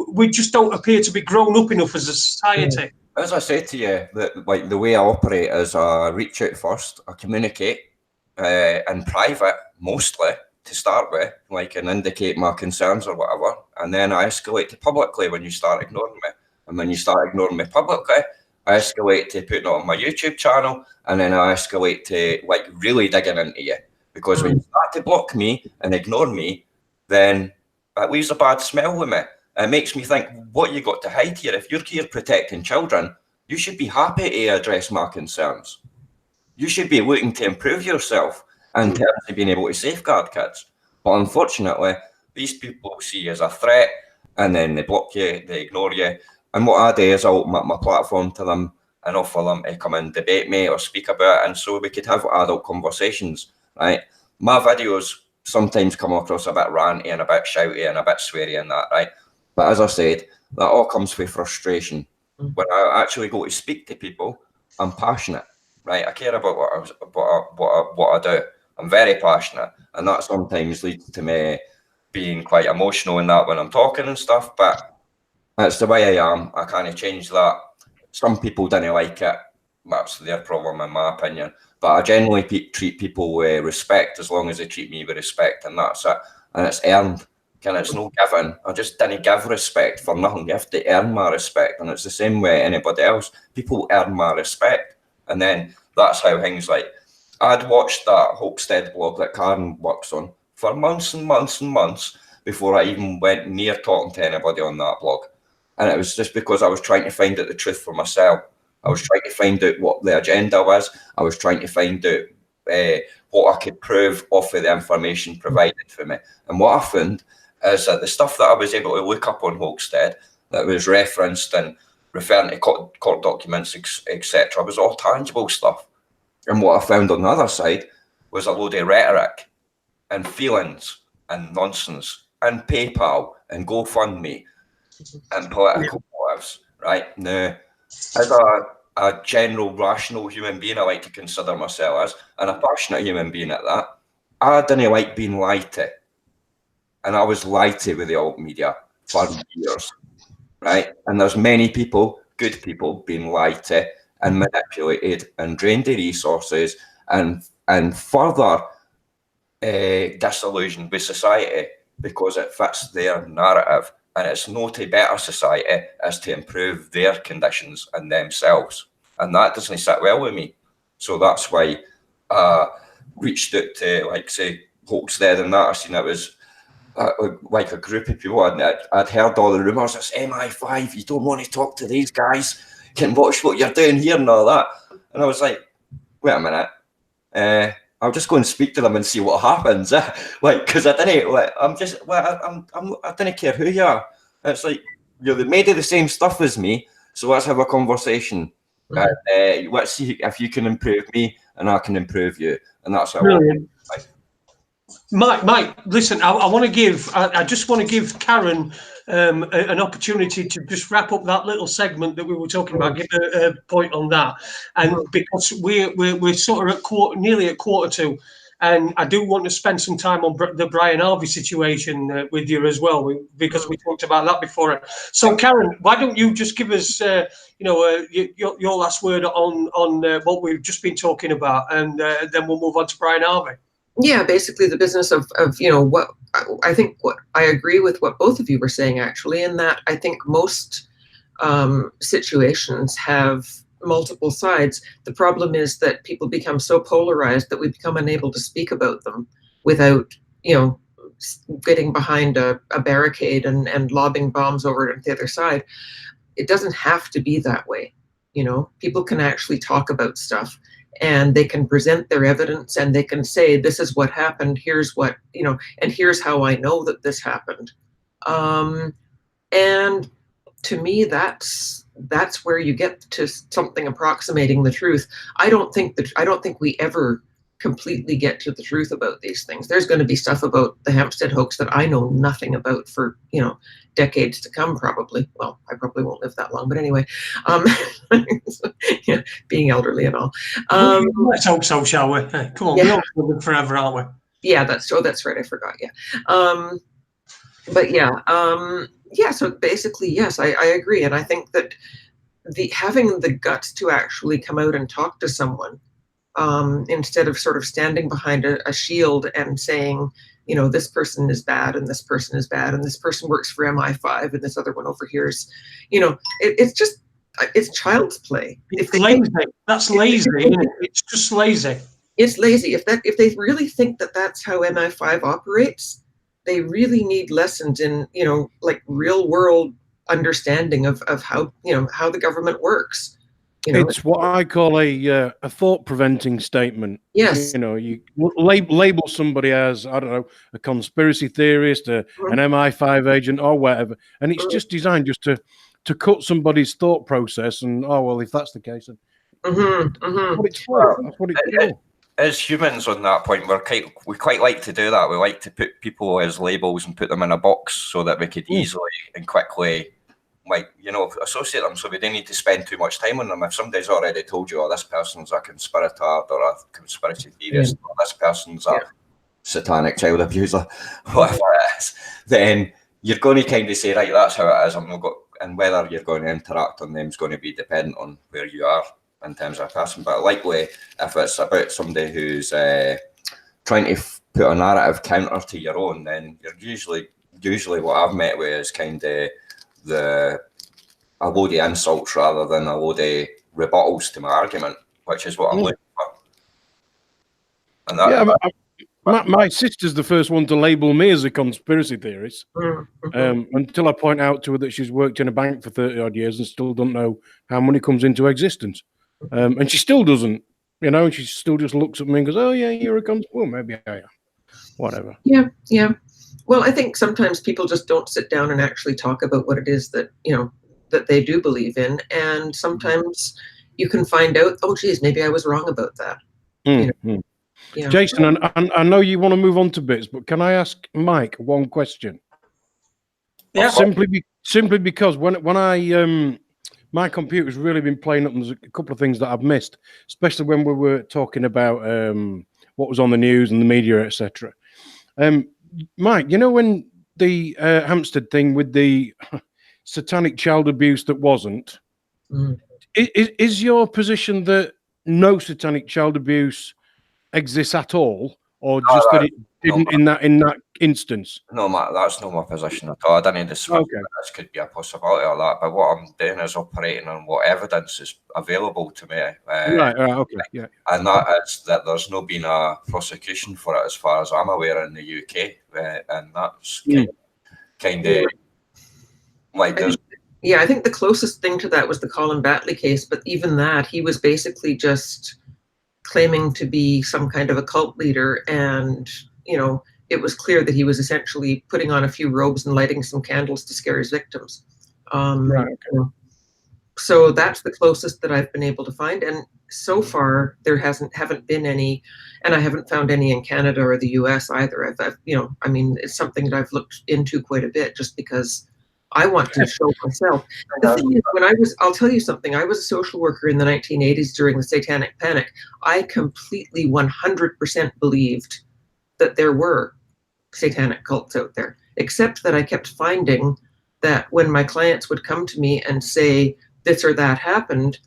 we just don't appear to be grown up enough as a society. As I said to you, that the way I operate is I reach out first, I communicate in private mostly to start with, and indicate my concerns or whatever, and then I escalate to publicly when you start ignoring me. And when you start ignoring me publicly, I escalate to putting it on my YouTube channel, and then I escalate to really digging into you. Because when you start to block me and ignore me, then that leaves a bad smell with me. It makes me think, what you got to hide here? If you're here protecting children, you should be happy to address my concerns. You should be looking to improve yourself in terms of being able to safeguard kids. But unfortunately, these people see you as a threat, and then they block you, they ignore you. And what I do is I open up my platform to them and offer them to come and debate me or speak about it, and so we could have adult conversations, right? My videos sometimes come across a bit ranty and a bit shouty and a bit sweary and that, right? But as I said, that all comes with frustration. When I actually go to speak to people, I'm passionate, right? I care about what I do. I'm very passionate, and that sometimes leads to me being quite emotional in that when I'm talking and stuff, but that's the way I am. I can't change that. Some people didn't like it. That's their problem, in my opinion. But I generally treat people with respect as long as they treat me with respect, and that's it. And it's earned. And it's no given. I just didn't give respect for nothing. You have to earn my respect, and it's the same way anybody else. People earn my respect, and then that's how things like. I'd watched that Hoxted blog that Karen works on for months and months and months before I even went near talking to anybody on that blog. And it was just because I was trying to find out the truth for myself. I was trying to find out what the agenda was. I was trying to find out what I could prove off of the information provided for me. And what I found is that the stuff that I was able to look up on Hoxted that was referenced and referring to court documents, etc., was all tangible stuff. And what I found on the other side was a load of rhetoric and feelings and nonsense and PayPal and GoFundMe and political motives, right? Now, as a general rational human being, I like to consider myself as, and a passionate human being at that, I didn't like being lied to. And I was lied to with the alt media for years, right? And there's many people, good people, being lied to and manipulated and drained the resources and further disillusioned with society because it fits their narrative, and it's no to better society as to improve their conditions and themselves, and that doesn't sit well with me. So that's why I reached out to, like, say, Hoxted, and that I seen it was like a group of people. I'd heard all the rumours. It's MI5. You don't want to talk to these guys. Can watch what you're doing here and all that. And I was like, wait a minute. I'll just go and speak to them and see what happens. Like, because I didn't. Like, I didn't care who you are. It's like you're made of the same stuff as me. So let's have a conversation. Let's see if you can improve me and I can improve you. And that's how. Brilliant. Mike, listen, I just want to give Karen an opportunity to just wrap up that little segment that we were talking about, give a point on that. And because we're sort of nearly at 1:45, and I do want to spend some time on the Brian Harvey situation with you as well, because we talked about that before. So Karen, why don't you just give us your last word on what we've just been talking about, and then we'll move on to Brian Harvey. Yeah, basically the business of what I think, what I agree with what both of you were saying, actually, in that I think most situations have multiple sides. The problem is that people become so polarized that we become unable to speak about them without, getting behind a barricade and lobbing bombs over to the other side. It doesn't have to be that way. People can actually talk about stuff, and they can present their evidence, and they can say, this is what happened, here's what, and here's how I know that this happened. And to me, that's where you get to something approximating the truth. I don't think we ever completely get to the truth about these things. There's going to be stuff about the Hampstead hoax that I know nothing about for, decades to come, probably. Well, I probably won't live that long, but anyway, being elderly and all. Let's hope so, shall we? Come on, we're all living forever, aren't we? Yeah, that's right. I forgot. Yeah. But yeah. So basically, yes, I agree. And I think that having the guts to actually come out and talk to someone, instead of sort of standing behind a shield and saying, this person is bad and this person is bad and this person works for MI5 and this other one over here is, it's child's play. It's lazy. That's lazy, isn't it? It's just lazy. It's lazy. If they really think that that's how MI5 operates, they really need lessons in, like real world understanding of how, how the government works. It's what I call a thought-preventing statement. Yes. You label somebody as, I don't know, a conspiracy theorist, an MI5 agent, or whatever, and it's just designed just to cut somebody's thought process. And well, if that's the case, then that's what it's for. That's what it's for. As humans, on that point, we quite like to do that. We like to put people as labels and put them in a box so that we could easily and quickly like, you know, associate them so we don't need to spend too much time on them. If somebody's already told you, oh, this person's a conspirator or a conspiracy theorist, or this person's a satanic child abuser, whatever it is, then you're going to kind of say, right, that's how it is. I'm not and whether you're going to interact on them is going to be dependent on where you are in terms of a person. But likely, if it's about somebody who's trying to put a narrative counter to your own, then you're usually what I've met with is kind of a load of insults rather than a load of rebuttals to my argument, which is what I'm looking for. And that, my sister's the first one to label me as a conspiracy theorist, until I point out to her that she's worked in a bank for 30 odd years and still don't know how money comes into existence. And she still doesn't, you know, and she still just looks at me and goes, oh yeah, you're a conspiracy. Well, maybe I am. Whatever. Yeah. Well, I think sometimes people just don't sit down and actually talk about what it is that, you know, that they do believe in. And sometimes you can find out, oh, geez, maybe I was wrong about that. You know? Yeah. Jason, and I know you want to move on to bits, but can I ask Mike one question? Yeah. Simply because when I my computer's really been playing up, and there's a couple of things that I've missed, especially when we were talking about what was on the news and the media, etc. Mike, you know, when the Hampstead thing with the satanic child abuse that wasn't, is your position that no satanic child abuse exists at all, or just that it didn't in that instance? No, Matt, that's not my position at all. I didn't discuss that this could be a possibility of that, but what I'm doing is operating on what evidence is available to me. And that is that there's not been a prosecution for it as far as I'm aware in the UK, and that's kind of like there's. Yeah, I think the closest thing to that was the Colin Batley case, but even that, he was basically just claiming to be some kind of a cult leader, and you know, it was clear that he was essentially putting on a few robes and lighting some candles to scare his victims. So that's the closest that I've been able to find, and so far there haven't been any, and I haven't found any in Canada or the US either. I've you know, I mean, it's something that I've looked into quite a bit just because I want to show myself. The thing is, I'll tell you something, I was a social worker in the 1980s during the Satanic Panic. I completely 100% believed that there were satanic cults out there, except that I kept finding that when my clients would come to me and say this or that happened,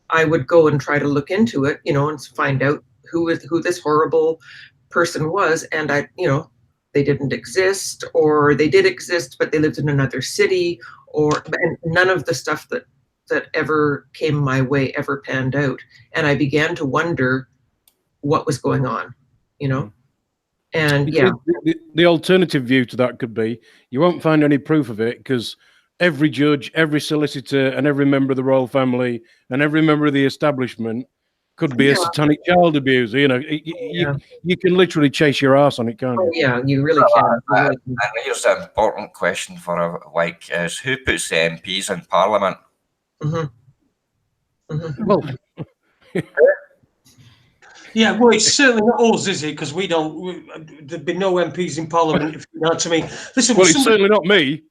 I would go and try to look into it, you know, and find out who this horrible person was. And they didn't exist, or they did exist, but they lived in another city, and none of the stuff that ever came my way ever panned out. And I began to wonder what was going on, you know? And the alternative view to that could be you won't find any proof of it because every judge, every solicitor, and every member of the royal family and every member of the establishment could be a satanic child abuser. You know, you can literally chase your ass on it, can't you? Oh, yeah, you really can. And here's the important question for a like is who puts the MPs in Parliament? Well, yeah, well, it's certainly not us, is it? Because there'd be no MPs in Parliament, if you know what I mean. Listen, well, it's certainly not me.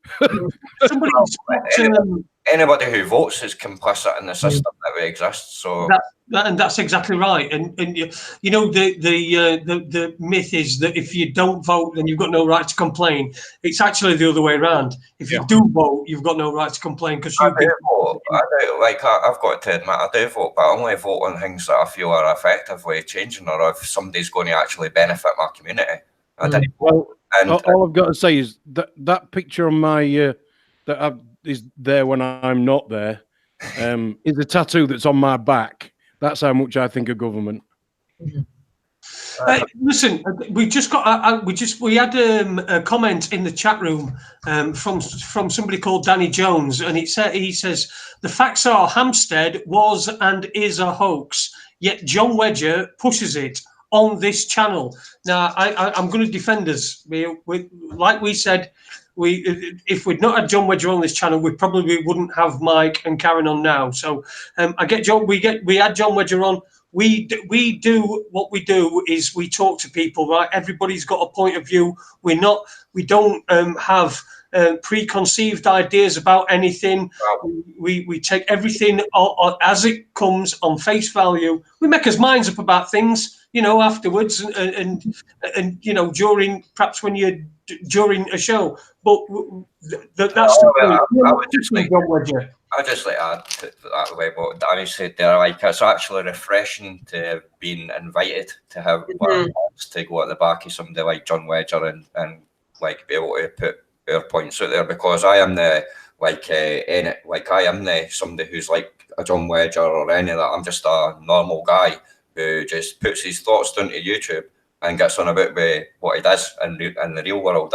Anybody who votes is complicit in the system that we exist. So that's exactly right. And you know, the myth is that if you don't vote, then you've got no right to complain. It's actually the other way around. If you do vote, you've got no right to complain because you vote. I've got to admit, I do vote, but I only vote on things that I feel are effectively changing, or if somebody's going to actually benefit my community. I didn't vote. And all I've got to say is that picture on my is there when I'm not there is a tattoo that's on my back. That's how much I think of government. Listen, we just got we had a comment in the chat room from somebody called Danny Jones, and he says the facts are Hampstead was and is a hoax, yet Jon Wedger pushes it on this channel. Now I'm going to defend us. We like we said. If we'd not had Jon Wedger on this channel, we probably wouldn't have Mike and Karen on now. So I get John. We had Jon Wedger on. We do what we do is we talk to people, right? Everybody's got a point of view. We don't have preconceived ideas about anything. We take everything as it comes on face value. We make our minds up about things, you know, afterwards and you know, during a show. But that's the point. I just like to add to that way what Danny said there. Like, it's actually refreshing to have been invited to have to go at the back of somebody like Jon Wedger and like be able to put our points out there, because I am somebody who's like a Jon Wedger or any of that. I'm just a normal guy who just puts his thoughts down to YouTube and gets on about with what he does in the real world.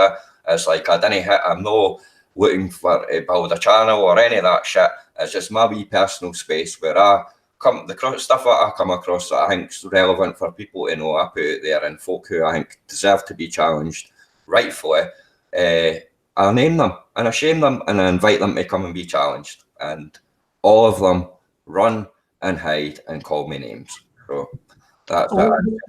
It's like I'm no looking for to build a channel or any of that shit. It's just my wee personal space where the stuff that I come across that I think is relevant for people to know, I put it there, and folk who I think deserve to be challenged rightfully, I name them and I shame them and I invite them to come and be challenged, and all of them run and hide and call me names. So that's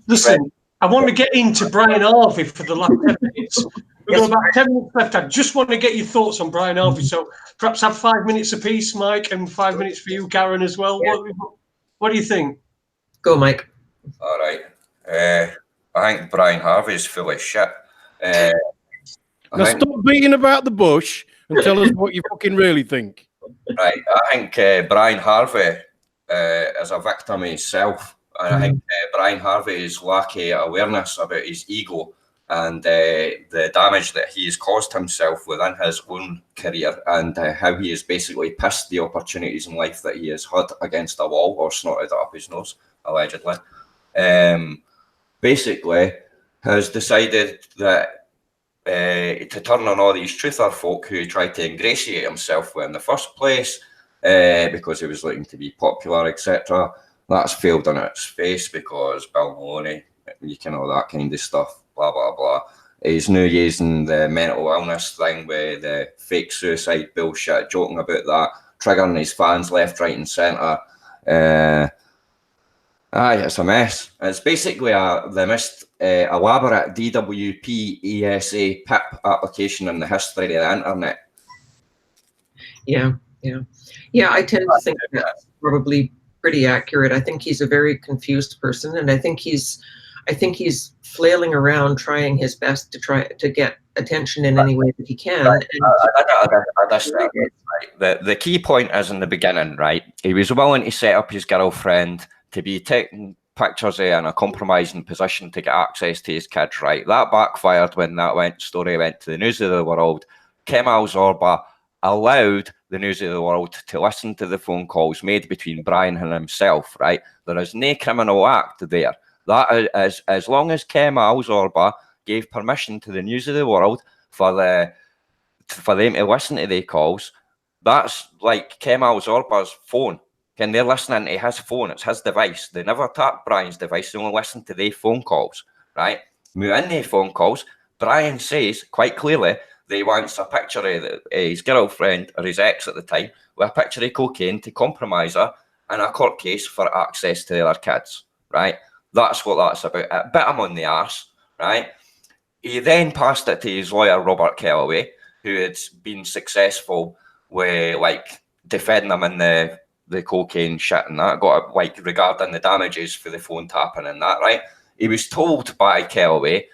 listen, I want to get into Brian Harvey for the last 10 minutes. We've got about 10 minutes left. I just want to get your thoughts on Brian Harvey. So perhaps have 5 minutes apiece, Mike, and 5 minutes for you, Karen, as well. Yeah. What do you think? Go, Mike. All right. I think Brian Harvey is full of shit. Now stop beating about the bush and tell us what you fucking really think. Right. I think Brian Harvey is a victim of himself. And I think Brian Harvey is lacking awareness about his ego and the damage that he has caused himself within his own career, and how he has basically pissed the opportunities in life that he has had against a wall or snorted it up his nose, allegedly. Basically has decided that to turn on all these truther folk who tried to ingratiate himself with in the first place because he was looking to be popular, etc. That's failed on its face because Bill Maloney, you can all that kind of stuff, blah, blah, blah. He's now using the mental illness thing with the fake suicide bullshit, joking about that, triggering his fans left, right and centre. It's a mess. It's basically the most elaborate DWP ESA PIP application in the history of the internet. Yeah. I tend to think that's probably pretty accurate. I think he's a very confused person, and I think he's flailing around trying his best to get attention in any way that he can. The key point is in the beginning, right? He was willing to set up his girlfriend to be taking pictures in a compromising position to get access to his kids, right? That backfired when that story went to the News of the World. Kemal Zorba allowed the News of the World to listen to the phone calls made between Brian and himself, right? There is no criminal act there. That is, as long as Kemal Zorba gave permission to the News of the World for them to listen to the calls, that's like Kemal Zorba's phone. When they're listening to his phone, it's his device. They never tap Brian's device. They only listen to their phone calls, right? In their phone calls, Brian says quite clearly that he wants a picture of his girlfriend or his ex at the time with a picture of cocaine to compromise her in a court case for access to their kids, right? That's what that's about. It bit him on the arse, right? He then passed it to his lawyer, Robert Kellaway, who had been successful with, like, defending him in the cocaine shit and that, got like regarding the damages for the phone tapping and that, right? He was told by Kellaway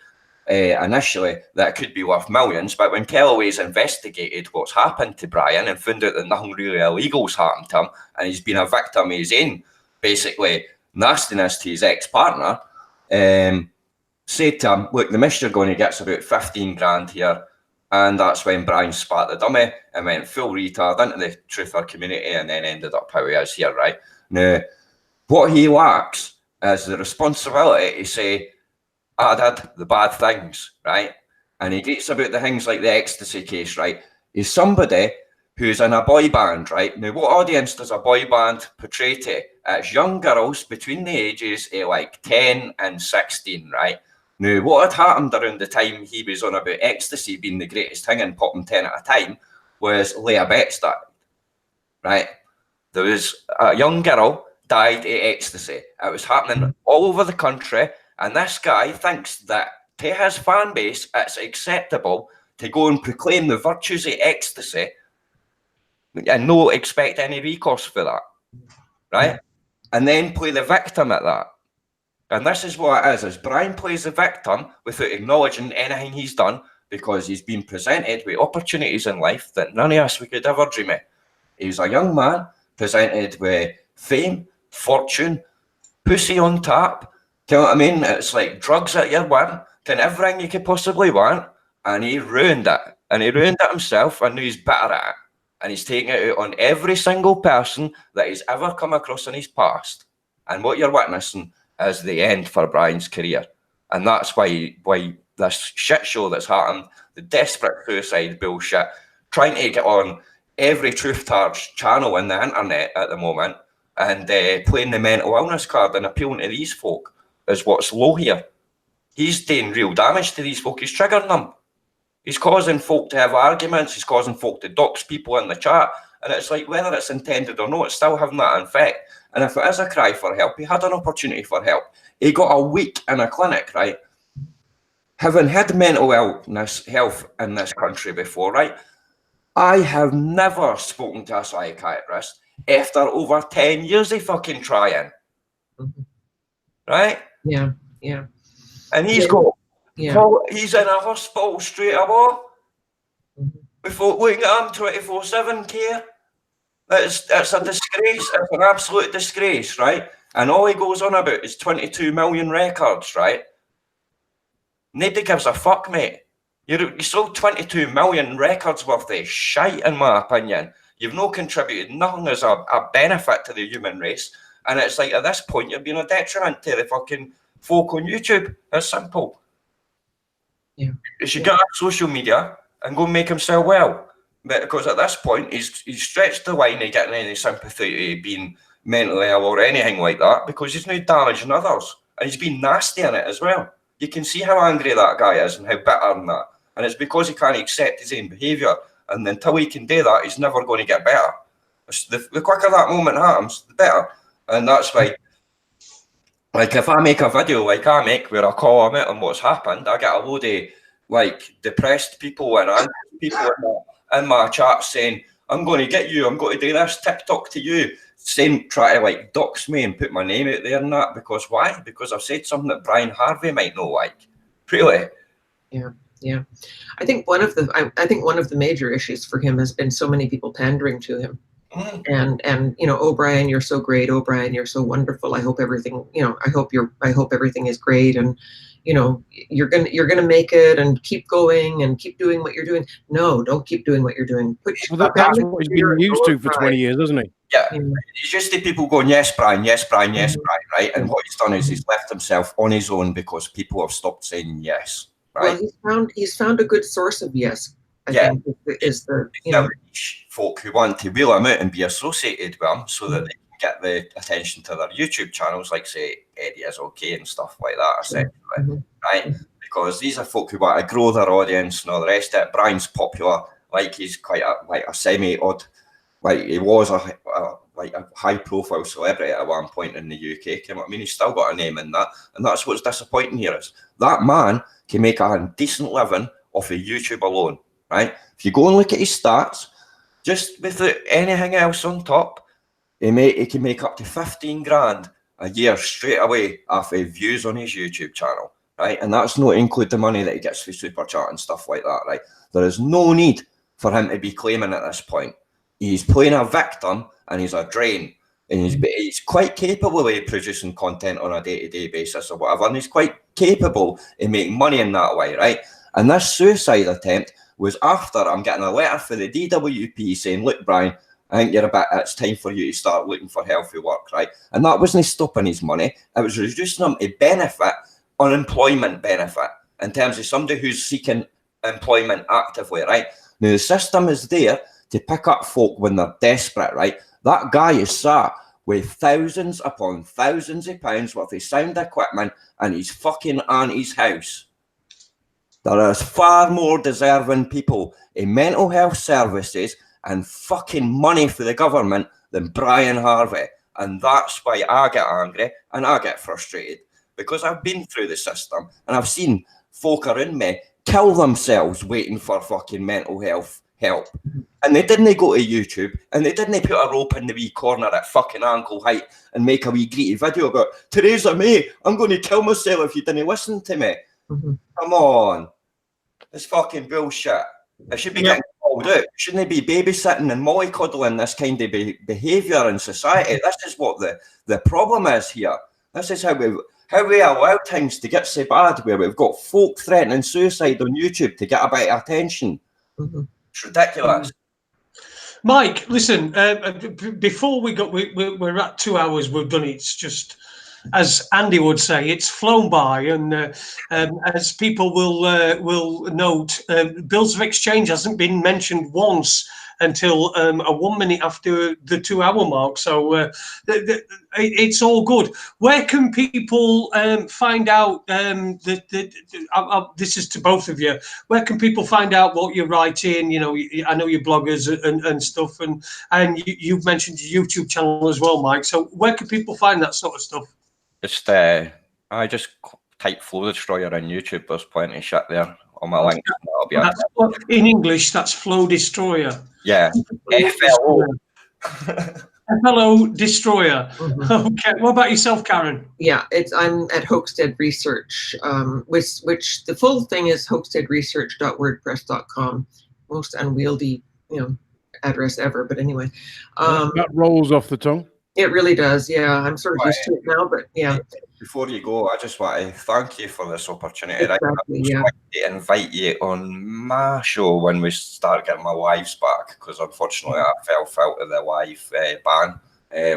initially that it could be worth millions, but when Kellaway's investigated what's happened to Brian and found out that nothing really illegal's happened to him, and he's been a victim of his own, basically, nastiness to his ex-partner, said to him, look, the most you're going to get's about 15 grand here. And that's when Brian spat the dummy and went full retard into the truther community and then ended up how he is here, right? Now, what he lacks is the responsibility to say, I did the bad things, right? And he gets about the things like the ecstasy case, right? He's somebody who's in a boy band, right? Now, what audience does a boy band portray to? It's young girls between the ages of like 10 and 16, right? Now, what had happened around the time he was on about ecstasy being the greatest thing and popping 10 at a time was Leah Betts died, right? There was a young girl died of ecstasy. It was happening all over the country, and this guy thinks that to his fan base, it's acceptable to go and proclaim the virtues of ecstasy and not expect any recourse for that, right? And then play the victim at that. And this is what it is Brian plays the victim without acknowledging anything he's done, because he's been presented with opportunities in life that none of us we could ever dream of. He's a young man presented with fame, fortune, pussy on tap. Do you know what I mean? It's like drugs at your whim, and everything you could possibly want, and he ruined it. And he ruined it himself, and now he's better at it. And he's taking it out on every single person that he's ever come across in his past. And what you're witnessing is the end for Brian's career. And that's why this shit show that's happened, the desperate suicide bullshit, trying to get on every truth-targe channel in the internet at the moment, and playing the mental illness card and appealing to these folk is what's low here. He's doing real damage to these folk. He's triggering them. He's causing folk to have arguments. He's causing folk to dox people in the chat. And it's like, whether it's intended or not, it's still having that effect. And if it is a cry for help, he had an opportunity for help. He got a week in a clinic, right? Having had mental illness, health in this country before, right? I have never spoken to a psychiatrist after over 10 years of fucking trying. Right? Yeah. And he's he's in a hospital straight away. Without looking at him 24/7 care. It's a disgrace. It's an absolute disgrace, right? And all he goes on about is 22 million records, right? Nobody gives a fuck, mate. You sold 22 million records worth of shite, in my opinion. You've not contributed nothing as a benefit to the human race. And it's like, at this point, you're being a detriment to the fucking folk on YouTube. It's simple. Yeah. He should get off social media and go and make himself well. Because at this point, he's stretched the line of getting any sympathy to being mentally ill or anything like that, because he's now damaging others. And he's been nasty in it as well. You can see how angry that guy is and how bitter and that. And it's because he can't accept his own behaviour. And until he can do that, he's never going to get better. The quicker that moment happens, the better. And that's why, like, if I make a video like I make, where I call him out on what's happened, I get a load of, like, depressed people and angry people in my chat saying, I'm going to get you, I'm going to do this TikTok to you, try to, like, dox me and put my name out there and that. Because why? Because I've said something that Brian Harvey might not like. Really? Yeah. I think one of the major issues for him has been so many people pandering to him. And you know, oh Brian, you're so great. Oh Brian, you're so wonderful. I hope everything, you know, I hope everything is great, and you know, you're gonna make it, and keep going and keep doing what you're doing. No, don't keep doing what you're doing. That's what he's been used to for 20 years, isn't he? Yeah. It's just the people going, yes, Brian, yes, Brian, yes, Brian, right? And what he's done is he's left himself on his own because people have stopped saying yes. Right? Well, he's found a good source of yes. I think is the, you know, folk who want to wheel him out and be associated with him so that they can get the attention to their YouTube channels, like say Eddie is okay and stuff like that, essentially, right? Because these are folk who want to grow their audience and all the rest of it. Brian's popular, like he's quite a semi-odd, like he was a high-profile celebrity at one point in the UK. You know what I mean? He's still got a name in that, and that's what's disappointing here is that man can make a decent living off of YouTube alone. Right? If you go and look at his stats, just without anything else on top, he can make up to 15 grand a year straight away off of views on his YouTube channel, right? And that's not include the money that he gets for super chat and stuff like that, right? There is no need for him to be claiming at this point. He's playing a victim and he's a drain. And he's quite capable of producing content on a day-to-day basis or whatever, and he's quite capable of making money in that way, right? And this suicide attempt was after I'm getting a letter for the DWP saying, look, Brian, I think it's time for you to start looking for healthy work, right? And that wasn't stopping his money. It was reducing him to benefit, unemployment benefit, in terms of somebody who's seeking employment actively, right? Now, the system is there to pick up folk when they're desperate, right? That guy is sat with thousands upon thousands of pounds worth of sound equipment and he's fucking auntie's house. There is far more deserving people in mental health services and fucking money for the government than Brian Harvey. And that's why I get angry and I get frustrated, because I've been through the system and I've seen folk around me kill themselves waiting for fucking mental health help. And they didn't go to YouTube, and they didn't put a rope in the wee corner at fucking ankle height and make a wee greedy video about, Theresa May, I'm going to kill myself if you didn't listen to me. Come on. It's fucking bullshit. It should be getting called out. Shouldn't they be babysitting and mollycoddling this kind of behaviour in society? This is what the problem is here. This is how we allow things to get so bad, where we've got folk threatening suicide on YouTube to get a bit of attention. It's ridiculous. Mike, listen, before we're at 2 hours, we've done it. It's just, as Andy would say, it's flown by, and as people will note, bills of exchange hasn't been mentioned once until a 1 minute after the 2 hour mark. So it's all good. Where can people find out this is to both of you, where can people find out what you're writing? You know, I know you're bloggers and stuff, and you've mentioned your YouTube channel as well, Mike. So where can people find that sort of stuff? Just I just type Flow Destroyer on YouTube. There's plenty of shit there on my link. In English, that's Flow Destroyer. Yeah. FLO. FLO Destroyer. Okay. What about yourself, Karen? Yeah, I'm at Hoaxdead Research, which the full thing is hoaxdeadresearch.wordpress.com. Most unwieldy, address ever. But anyway, that rolls off the tongue. It really does. Yeah, I'm sort of used to it now, but yeah. Before you go, I just want to thank you for this opportunity. Exactly, I want to invite you on my show when we start getting my lives back, because unfortunately I fell out of the live ban,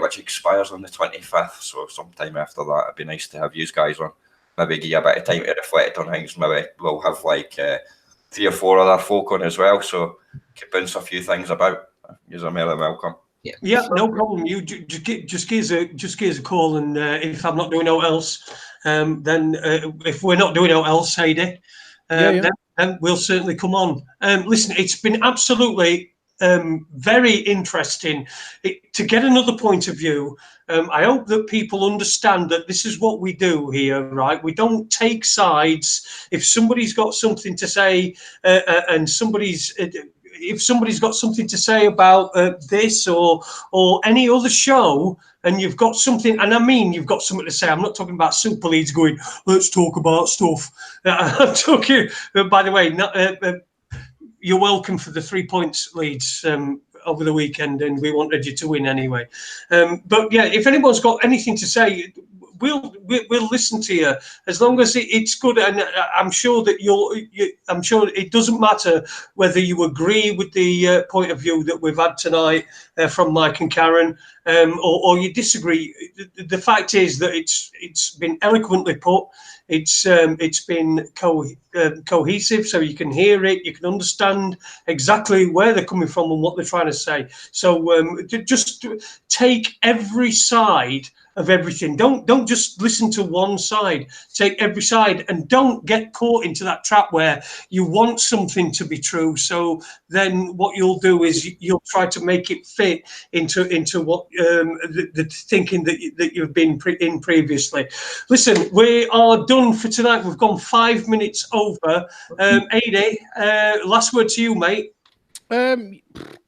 which expires on the 25th. So sometime after that, it'd be nice to have you guys on. Maybe give you a bit of time to reflect on things. Maybe we'll have like 3 or 4 other folk on as well, so can bounce a few things about. You're more than welcome. Yeah, no problem. You just give us a call, and if I'm not doing no else, then if we're not doing no else, Heidi, then we'll certainly come on. Listen, it's been absolutely very interesting to get another point of view. I hope that people understand that this is what we do here, right? We don't take sides. If somebody's got something to say, and if somebody's got something to say about this or any other show, and you've got something, and I mean you've got something to say, I'm not talking about super leads going, let's talk about stuff. I'm talking, by the way, you're welcome for the 3 points leads over the weekend, and we wanted you to win anyway. But yeah, if anyone's got anything to say, we'll listen to you, as long as it's good. And I'm sure that I'm sure it doesn't matter whether you agree with the point of view that we've had tonight from Mike and Karen, or you disagree. The fact is that it's been eloquently put. It's been cohesive, so you can hear it, you can understand exactly where they're coming from and what they're trying to say. So just take every side of everything. Don't just listen to one side. Take every side, and don't get caught into that trap where you want something to be true. So then what you'll do is you'll try to make it fit into what the thinking that you've been in previously. Listen, we are done for tonight. We've gone 5 minutes over. Ade, last word to you, mate.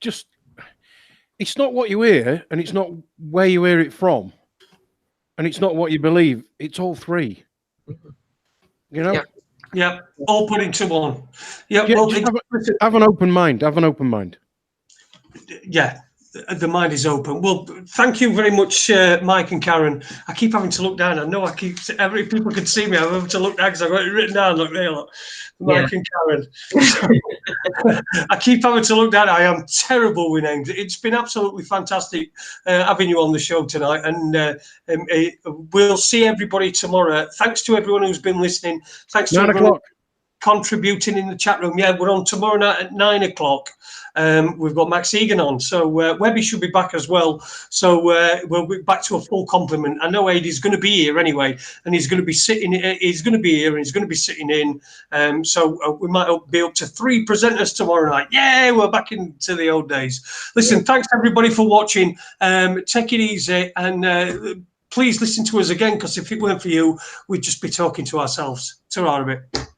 Just, it's not what you hear, and it's not where you hear it from, and it's not what you believe. It's all three. You know? Yeah. All put into one. Yeah. Yeah, well, have an open mind. Have an open mind. Yeah. The mind is open. Well, thank you very much, Mike and Karen. I keep having to look down. I know every people can see me. I'm having to look down because I've got it written down. Look there, look. Mike and Karen. I keep having to look down. I am terrible with names. It's been absolutely fantastic having you on the show tonight, and we'll see everybody tomorrow. Thanks to everyone who's been listening. Thanks to 9 everyone o'clock. Contributing in the chat room. Yeah, we're on tomorrow night at 9 o'clock. We've got Max Egan on, so Webby should be back as well. So we'll be back to a full complement. I know Aid's going to be here anyway, and he's going to be sitting. He's going to be here, and he's going to be sitting in. So we might be up to 3 presenters tomorrow night. Yeah, we're back into the old days. Listen, thanks everybody for watching. Take it easy, and please listen to us again, because if it weren't for you, we'd just be talking to ourselves. Ta-ra a bit.